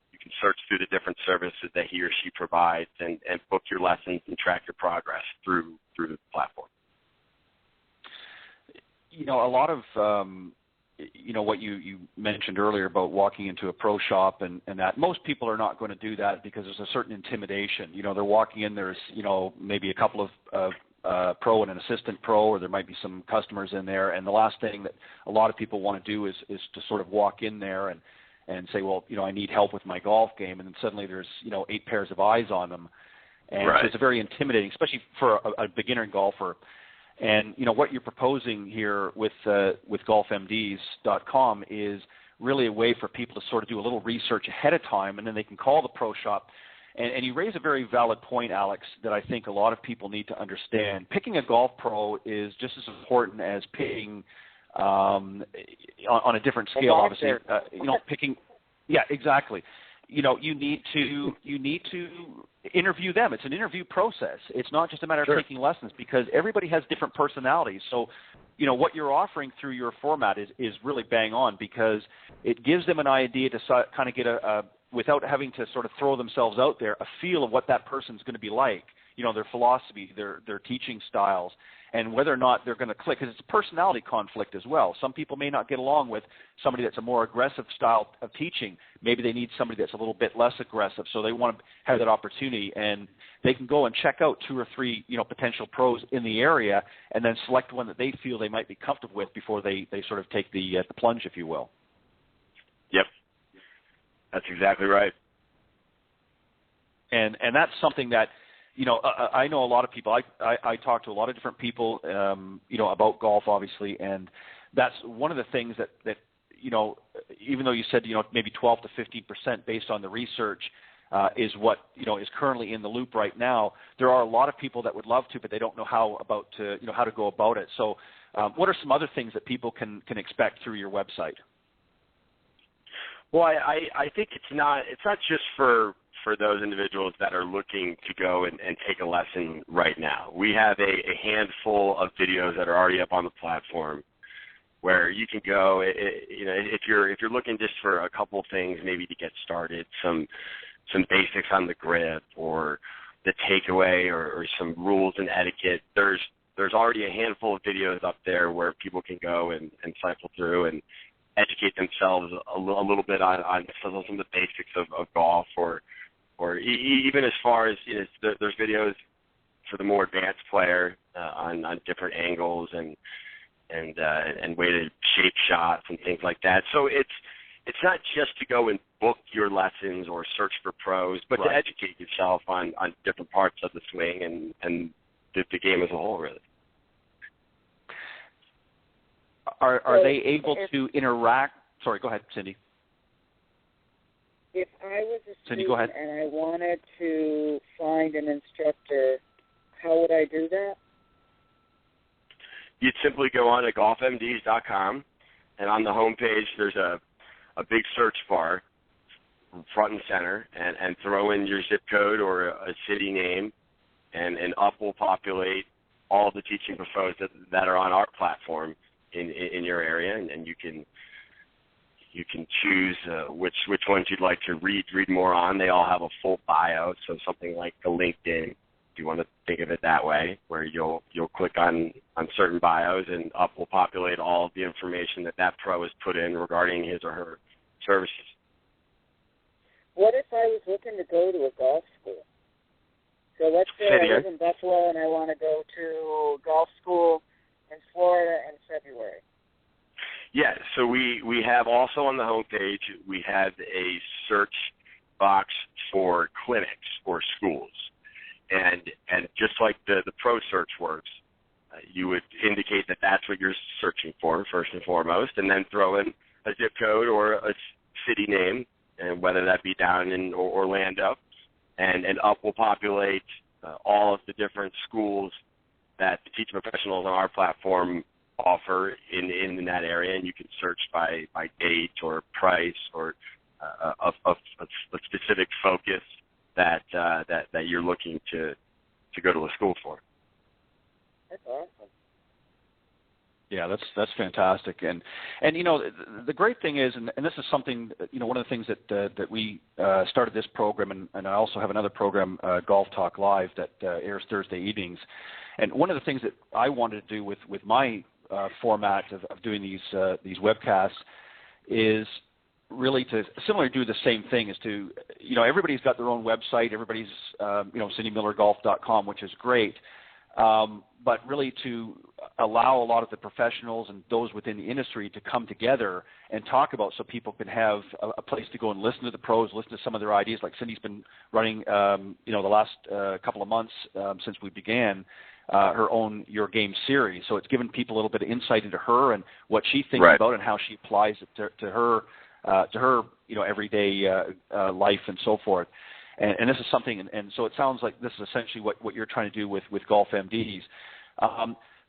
S4: search through the different services that he or she provides and book your lessons and track your progress through the platform.
S2: You know, a lot of, what you mentioned earlier about walking into a pro shop and that, most people are not going to do that because there's a certain intimidation. You know, they're walking in, there's, maybe a couple of pro and an assistant pro, or there might be some customers in there. And the last thing that a lot of people want to do is to sort of walk in there and say, well, I need help with my golf game. And then suddenly there's, 8 pairs of eyes on them. And
S4: right.
S2: So it's very intimidating, especially for a beginner golfer. And, what you're proposing here with GolfMDs.com is really a way for people to sort of do a little research ahead of time, and then they can call the pro shop. And you raise a very valid point, Alex, that I think a lot of people need to understand. Picking a golf pro is just as important as picking on a different scale, obviously. Picking, yeah, exactly. You need to interview them. It's an interview process. It's not just a matter of taking lessons, because everybody has different personalities. So, what you're offering through your format is really bang on, because it gives them an idea to kind of get without having to sort of throw themselves out there, a feel of what that person's going to be like, their philosophy, their teaching styles, and whether or not they're going to click, because it's a personality conflict as well. Some people may not get along with somebody that's a more aggressive style of teaching. Maybe they need somebody that's a little bit less aggressive, so they want to have that opportunity, and they can go and check out 2 or 3, potential pros in the area, and then select one that they feel they might be comfortable with before they sort of take the plunge, if you will.
S4: Yep, that's exactly right.
S2: And that's something that, I know a lot of people. I talk to a lot of different people, about golf, obviously, and that's one of the things that even though you said, maybe 12 to 15% based on the research is what, is currently in the loop right now. There are a lot of people that would love to, but they don't know how to go about it. So what are some other things that people can expect through your website?
S4: Well, I think it's not just for those individuals that are looking to go and take a lesson right now. We have a handful of videos that are already up on the platform where you can go, if you're looking just for a couple of things, maybe to get started, some basics on the grip or the takeaway or some rules and etiquette. There's already a handful of videos up there where people can go and cycle through and educate themselves a little bit on some of the basics of golf, or even as far as there's videos for the more advanced player on different angles and way to shape shots and things like that. So it's not just to go and book your lessons or search for pros, but to educate yourself on different parts of the swing and the game as a whole, really.
S2: Are they able to interact? Sorry, go ahead, Cindy.
S3: If I was a
S2: Cindy,
S3: student
S2: go ahead.
S3: and I wanted to find an instructor, how would I do that?
S4: You'd simply go on to GolfMDs.com, and on the home page there's a big search bar front and center, and throw in your zip code or a city name, and up will populate all the teaching profos that are on our platform in your area, and you can choose which ones you'd like to read more on. They all have a full bio, so something like a LinkedIn, if you want to think of it that way, where you'll click on certain bios, and up will populate all of the information that pro has put in regarding his or her services.
S3: What if I was looking to go to a golf school? So let's say I live in Buffalo and I want to go to golf school in Florida in February.
S4: Yeah, so we have also on the homepage, we have a search box for clinics or schools. And just like the pro search works, you would indicate that that's what you're searching for, first and foremost, and then throw in a zip code or a city name, and whether that be down in Orlando, and up will populate all of the different schools that the teaching professionals on our platform offer in that area, and you can search by date or price or a specific focus that you're looking to go to a school for.
S3: That's awesome.
S2: Yeah, that's fantastic, and the great thing is, and this is something, one of the things that we started this program, and I also have another program, Golf Talk Live, that airs Thursday evenings, and one of the things that I wanted to do with my format of doing these webcasts is really to similarly do the same thing, is to, everybody's got their own website, everybody's, CindyMillerGolf.com, which is great, but really to allow a lot of the professionals and those within the industry to come together and talk about, so people can have a place to go and listen to the pros, listen to some of their ideas. Like Cindy's been running, the last couple of months since we began her own Your Game series. So it's given people a little bit of insight into her and what she thinks about and how she applies it to her everyday life and so forth. And this is something, and so it sounds like this is essentially what you're trying to do with GolfMDs.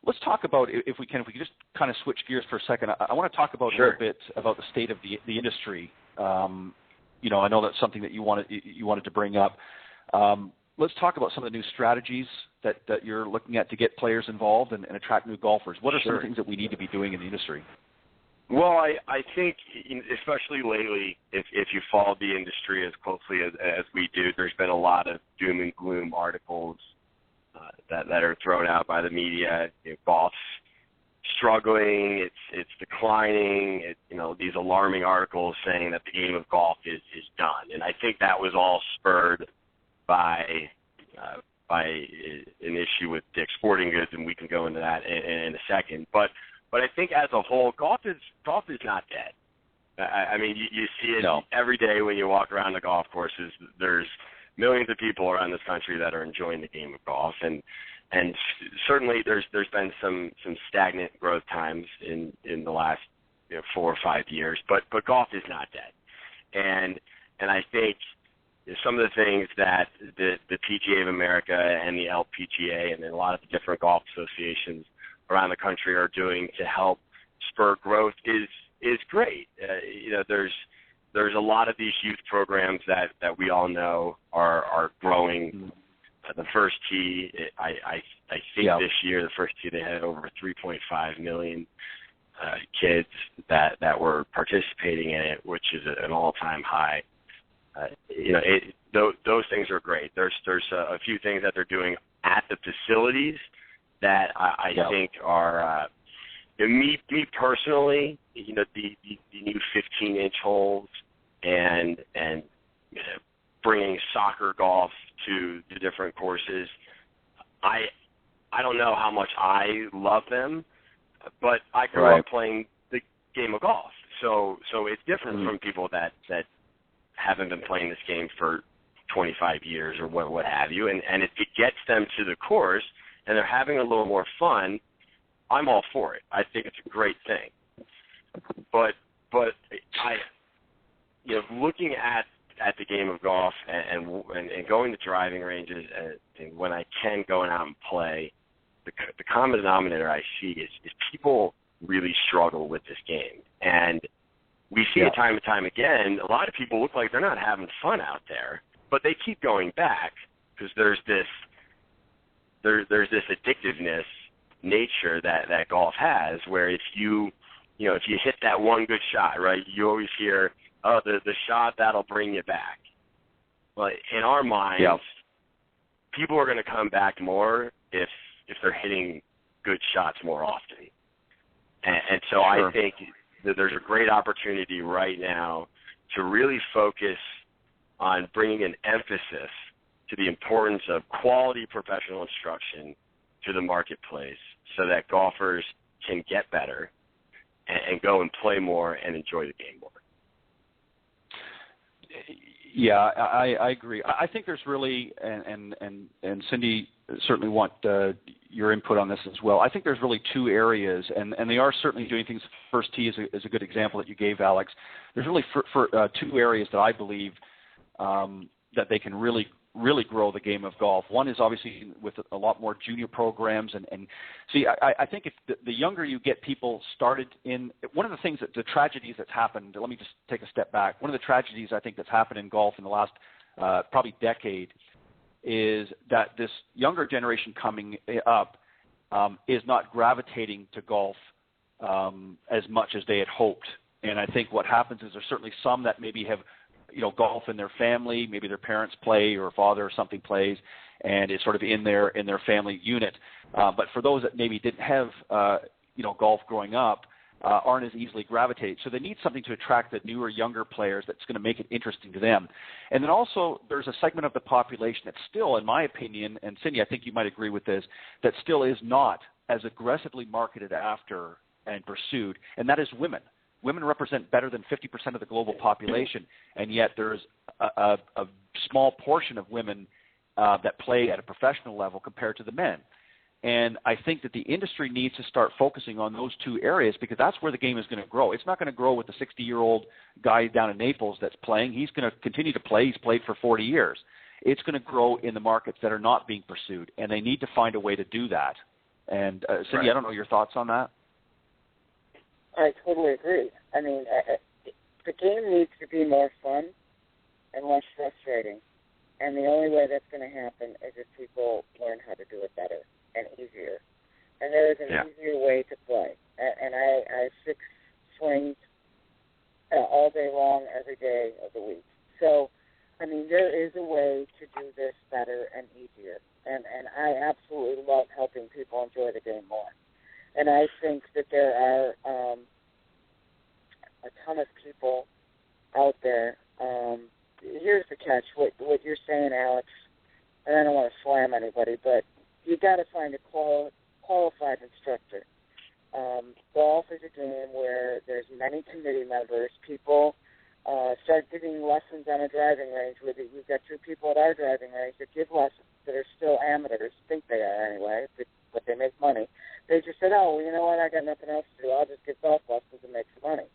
S2: Let's talk about, if we can just kind of switch gears for a second. I want to talk about a little bit about the state of the industry. I know that's something that you wanted to bring up. Let's talk about some of the new strategies that you're looking at to get players involved and attract new golfers. What are some things that we need to be doing in the industry?
S4: Well, I think, especially lately, if you follow the industry as closely as we do, there's been a lot of doom and gloom articles that are thrown out by the media. Golf's struggling, it's declining. These alarming articles saying that the game of golf is done, and I think that was all spurred by an issue with Dick's Sporting Goods, and we can go into that in a second. But I think as a whole, golf is not dead. I mean, you see it every day when you walk around the golf courses. There's millions of people around this country that are enjoying the game of golf, and certainly there's been some stagnant growth times in the last 4 or 5 years. But golf is not dead, and I think some of the things that the PGA of America and the LPGA and a lot of the different golf associations around the country are doing to help spur growth is great. There's a lot of these youth programs that we all know are growing. The first tee, I think this year, the first tee, they had over 3.5 million kids that were participating in it, which is an all-time high. Those things are great. There's a few things that they're doing at the facilities that I think are me personally. The new 15-inch holes and bringing soccer golf to the different courses. I don't know how much I love them, but I grew up playing the game of golf, so it's different from people that haven't been playing this game for 25 years or what have you, and if it gets them to the course and they're having a little more fun, I'm all for it. I think it's a great thing. But I, looking at the game of golf and going to driving ranges and when I can going out and play, the common denominator I see is people really struggle with this game. And we see it time and time again. A lot of people look like they're not having fun out there, but they keep going back because there's this addictiveness nature that golf has, where if you hit that one good shot, right, you always hear, oh, the shot that'll bring you back. But in our minds, people are going to come back more if they're hitting good shots more often. And so I think that there's a great opportunity right now to really focus on bringing an emphasis to the importance of quality professional instruction to the marketplace so that golfers can get better and go and play more and enjoy the game more.
S2: Yeah, I agree. I think there's really, and Cindy, certainly want your input on this as well. I think there's really two areas, and they are certainly doing things. First tee is a good example that you gave, Alex. There's really two areas that I believe that they can really grow the game of golf. One is obviously with a lot more junior programs, and see, I think if the younger you get people started in, one of the things the tragedies that's happened, let me just take a step back. One of the tragedies I think that's happened in golf in the last probably decade is that this younger generation coming up is not gravitating to golf as much as they had hoped. And I think what happens is there's certainly some that maybe have golf in their family, maybe their parents play or father or something plays, and it's sort of in their family unit. But for those that maybe didn't have golf growing up, aren't as easily gravitated. So they need something to attract the newer, younger players that's going to make it interesting to them. And then also there's a segment of the population that still, in my opinion, and Cindy, I think you might agree with this, that still is not as aggressively marketed after and pursued, and that is women. Women represent better than 50% of the global population, and yet there's a small portion of women that play at a professional level compared to the men. And I think that the industry needs to start focusing on those two areas because that's where the game is going to grow. It's not going to grow with the 60-year-old guy down in Naples that's playing. He's going to continue to play. He's played for 40 years. It's going to grow in the markets that are not being pursued, and they need to find a way to do that. And Cindy, I don't know your thoughts on that.
S3: I totally agree. I mean, the game needs to be more fun and less frustrating. And the only way that's going to happen is if people learn how to do it better and easier. And there is an easier way to play. And I fix swings all day long, every day of the week. So, I mean, there is a way to do this better and easier. And I absolutely love helping people enjoy the game more. And I think that there are a ton of people out there. Here's the catch. What you're saying, Alex, and I don't want to slam anybody, but you got to find a qualified instructor. Golf is a game where there's many committee members. People start giving lessons on a driving range. We've got two people at our driving range that give lessons that are still amateurs, think they are anyway, but they make money. They just said, oh, well, you know what, I got nothing else to do. I'll just give golf lessons and make some money.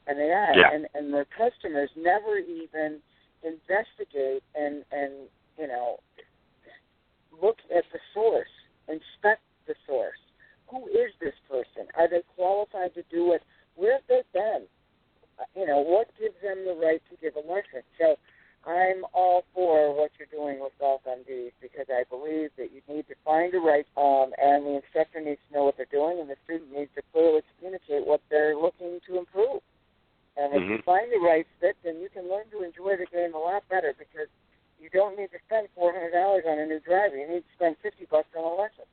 S3: And they are.
S4: Yeah.
S3: And their customers never even investigate and look at the source, inspect the source. Who is this person? Are they qualified to do it? Where have they been? What gives them the right to give a lesson? So I'm all for what you're doing with GolfMDs because I believe that you need to find a right and the instructor needs to know what they're doing and the student needs to clearly communicate what they're looking to improve. And if you find the right fit, then you can learn to enjoy the game a lot better because you don't need to spend $400 on a new driver. You need to spend $50 on a lesson.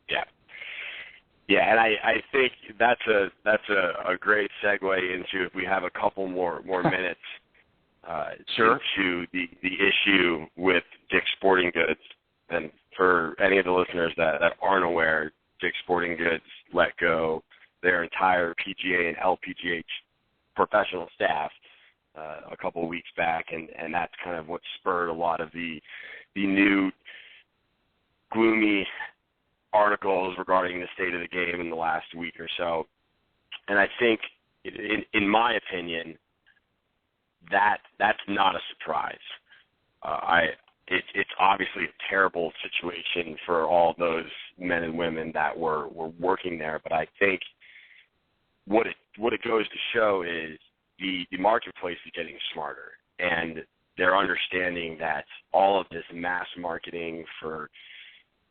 S4: Yeah. Yeah, and I think that's a great segue into, if we have a couple more minutes, to the issue with Dick's Sporting Goods. And for any of the listeners that aren't aware, Dick's Sporting Goods let go their entire PGA and LPGA professional staff a couple of weeks back, and that's kind of what spurred a lot of the new gloomy articles regarding the state of the game in the last week or so. And I think, in my opinion, that's not a surprise. It's obviously a terrible situation for all those men and women that were working there. But I think what it goes to show is the marketplace is getting smarter, and they're understanding that all of this mass marketing for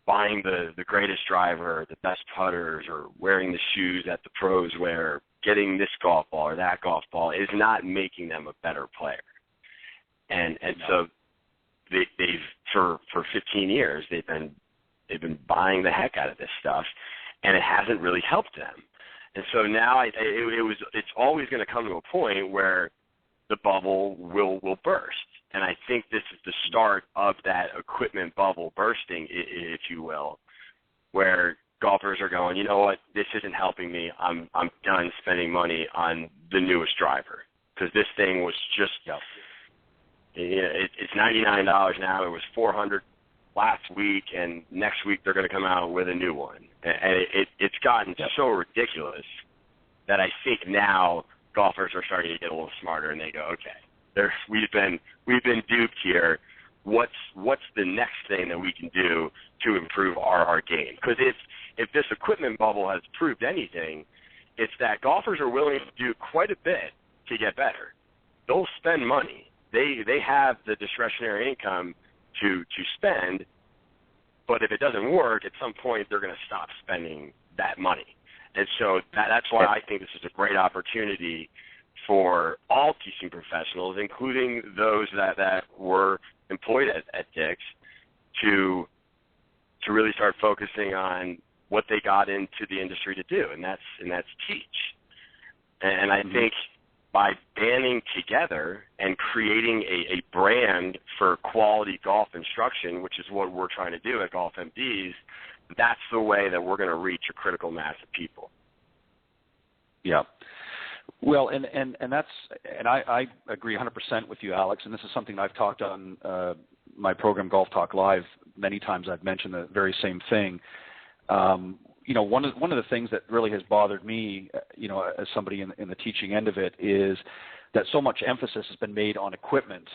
S4: buying the greatest driver, the best putters, or wearing the shoes that the pros wear, getting this golf ball or that golf ball is not making them a better player. And so they've for 15 years they've been buying the heck out of this stuff, and it hasn't really helped them. And so now it's always going to come to a point where the bubble will burst. And I think this is the start of that equipment bubble bursting, if you will, where golfers are going, you know what, this isn't helping me. I'm done spending money on the newest driver, because this thing was just, it's $99 now. It was $400 last week, and next week they're going to come out with a new one. And it's gotten so ridiculous that I think now golfers are starting to get a little smarter, and they go, okay, we've been duped here. What's the next thing that we can do to improve our game? Because if this equipment bubble has proved anything, it's that golfers are willing to do quite a bit to get better. They'll spend money. They have the discretionary income to spend, but if it doesn't work, at some point they're going to stop spending that money. And so that's why I think this is a great opportunity for all teaching professionals, including those that were employed at Dick's, to really start focusing on what they got into the industry to do, and that's teach. And I think by banding together and creating a brand for quality golf instruction, which is what we're trying to do at GolfMDs, that's the way that we're going to reach a critical mass of people.
S2: Yeah. Well, and I agree 100% with you, Alex. And this is something I've talked on my program, Golf Talk Live, many times. I've mentioned the very same thing. One of the things that really has bothered me, as somebody in the teaching end of it, is that so much emphasis has been made on equipment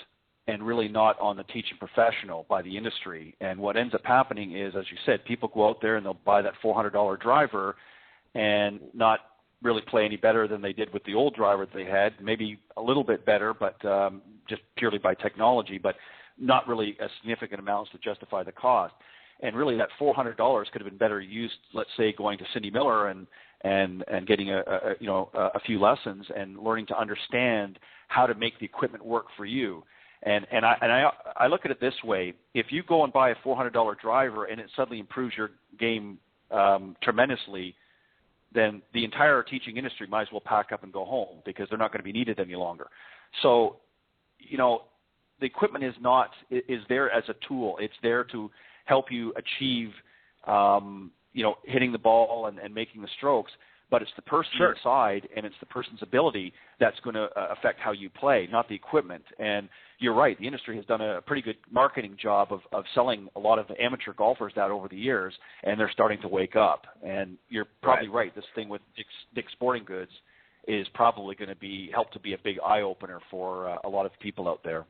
S2: and really not on the teaching professional by the industry. And what ends up happening is, as you said, people go out there and they'll buy that $400 driver and not really play any better than they did with the old driver that they had, maybe a little bit better, but just purely by technology, but not really a significant amounts to justify the cost. And really that $400 could have been better used, let's say, going to Cindy Miller and getting a few lessons and learning to understand how to make the equipment work for you. And I look at it this way: if you go and buy a $400 driver and it suddenly improves your game tremendously, then the entire teaching industry might as well pack up and go home, because they're not going to be needed any longer. So, the equipment is there as a tool. It's there to help you achieve, hitting the ball and making the strokes. But it's the person inside, and it's the person's ability that's going to affect how you play, not the equipment. And you're right, the industry has done a pretty good marketing job of selling a lot of the amateur golfers that over the years, and they're starting to wake up. And you're probably right. This thing with Dick's Sporting Goods is probably going to help to be a big eye-opener for a lot of people out there.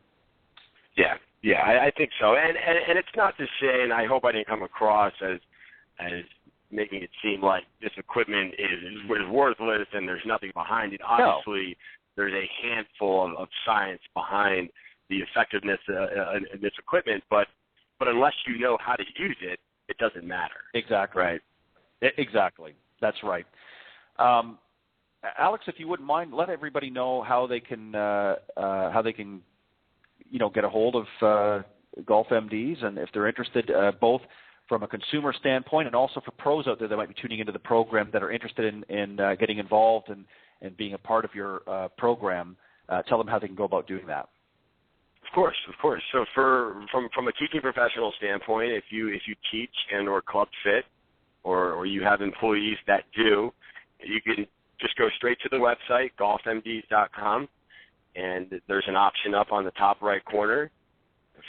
S4: Yeah, I think so. And it's not to say, and I hope I didn't come across as making it seem like this equipment is worthless and there's nothing behind it. Obviously, there's a handful of science behind the effectiveness of this equipment, but unless you know how to use it, it doesn't matter.
S2: Exactly.
S4: Right.
S2: Exactly. That's right. Alex, if you wouldn't mind, let everybody know how they can get a hold of GolfMDs, and if they're interested, both from a consumer standpoint and also for pros out there that might be tuning into the program that are interested in getting involved and being a part of your program. Tell them how they can go about doing that.
S4: Of course. So from a teaching professional standpoint, if you teach and or club fit, or you have employees that do, you can just go straight to the website, golfmds.com, and there's an option up on the top right corner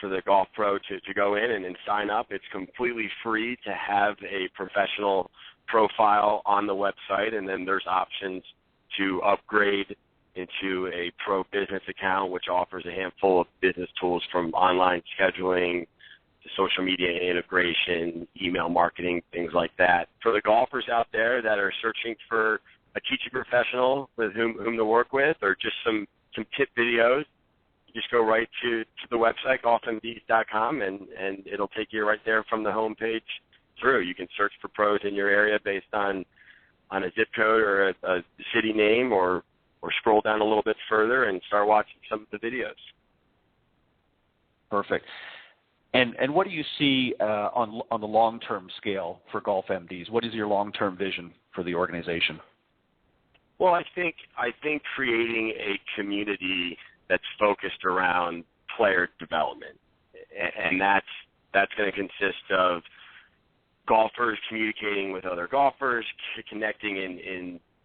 S4: for the golf pro to go in and sign up. It's completely free to have a professional profile on the website, and then there's options to upgrade into a pro business account, which offers a handful of business tools from online scheduling to social media integration, email marketing, things like that. For the golfers out there that are searching for a teaching professional with whom to work with, or just some tip videos, you just go right to the website, GolfMDs.com, and it'll take you right there from the home page through. You can search for pros in your area based on a zip code or a city name, or scroll down a little bit further and start watching some of the videos.
S2: Perfect. And what do you see on the long-term scale for GolfMDs? What is your long-term vision for the organization?
S4: Well, I think creating a community that's focused around player development, and that's going to consist of golfers communicating with other golfers, connecting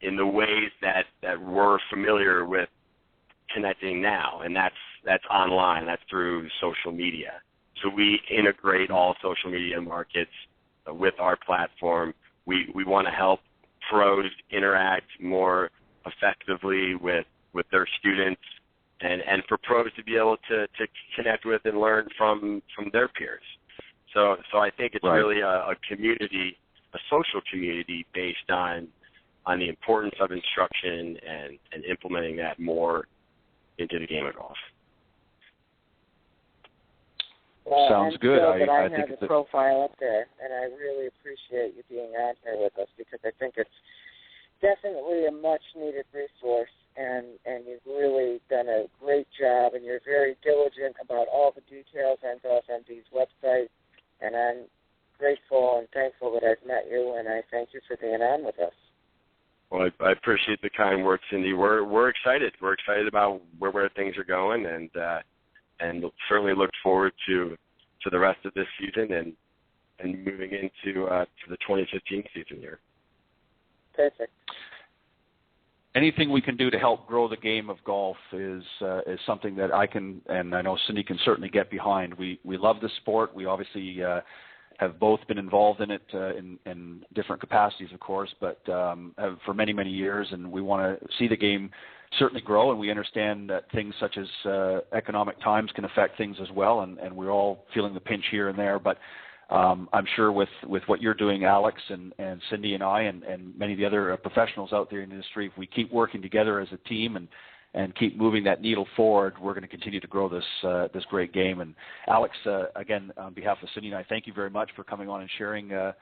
S4: in the ways that we're familiar with connecting now, and that's online. That's through social media. So we integrate all social media markets with our platform. We want to help pros interact more effectively with their students, and for pros to be able to connect with and learn from their peers. So I think it's really a community, a social community based on the importance of instruction and implementing that more into the game of golf.
S3: Well,
S2: Sounds good.
S3: I
S2: I
S3: have
S2: think
S3: the profile up there, and I really appreciate you being on here with us, because I think it's definitely a much-needed resource, and you've really done a great job, and you're very diligent about all the details on GolfMD's website, and I'm grateful and thankful that I've met you, and I thank you for being on with us.
S4: Well, I appreciate the kind words, Cindy. We're excited. We're excited about where things are going, and certainly look forward to the rest of this season and moving into to the 2015 season here.
S3: Perfect.
S2: Anything we can do to help grow the game of golf is something that I can, and I know Cindy can certainly get behind. We love the sport. We obviously have both been involved in it in different capacities, of course, but for many, many years, and we want to see the game certainly grow, and we understand that things such as economic times can affect things as well, and we're all feeling the pinch here and there, but I'm sure with what you're doing, Alex and Cindy and I and many of the other professionals out there in the industry, if we keep working together as a team and keep moving that needle forward, we're going to continue to grow this great game. And Alex, again, on behalf of Cindy and I, thank you very much for coming on and sharing a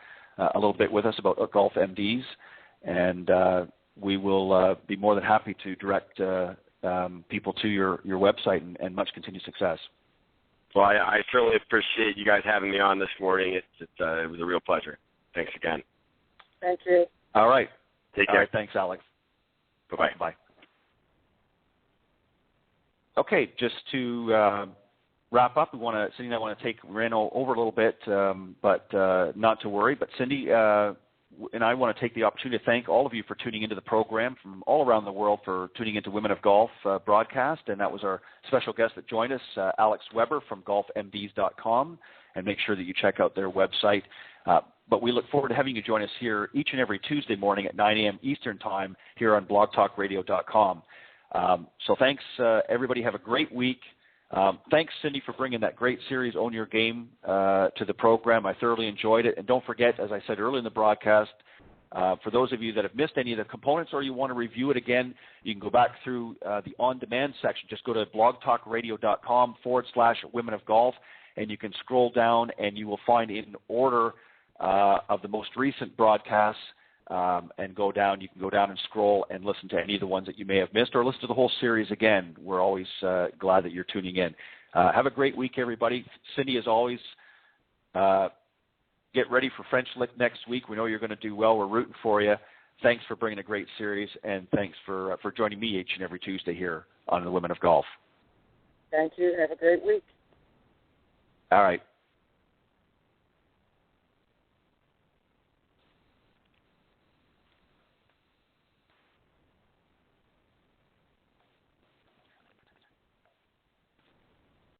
S2: little bit with us about GolfMDs, and we will be more than happy to direct people to your website and much continued success.
S4: Well, I certainly appreciate you guys having me on this morning. It was a real pleasure. Thanks again.
S3: Thank you.
S2: All right.
S4: Take care.
S2: All right, thanks, Alex.
S4: Bye-bye.
S2: Bye. Okay, just to wrap up, Cindy and I want to take Reno over a little bit, but not to worry. But Cindy and I want to take the opportunity to thank all of you for tuning into the program from all around the world, for tuning into Women of Golf broadcast. And that was our special guest that joined us, Alex Weber from GolfMDs.com. And make sure that you check out their website. But we look forward to having you join us here each and every Tuesday morning at 9 a.m. Eastern Time here on blogtalkradio.com. So thanks, everybody. Have a great week. Thanks, Cindy, for bringing that great series, Own Your Game, to the program. I thoroughly enjoyed it. And don't forget, as I said earlier in the broadcast, for those of you that have missed any of the components or you want to review it again, you can go back through the on-demand section. Just go to blogtalkradio.com/Women of Golf, and you can scroll down and you will find in order of the most recent broadcasts, and go down. You can go down and scroll and listen to any of the ones that you may have missed, or listen to the whole series again. We're always glad that you're tuning in. Have a great week, everybody. Cindy, as always, get ready for French Lick next week. We know you're going to do well. We're rooting for you. Thanks for bringing a great series, and thanks for joining me each and every Tuesday here on the Women of Golf.
S3: Thank you. Have a great week.
S2: All right.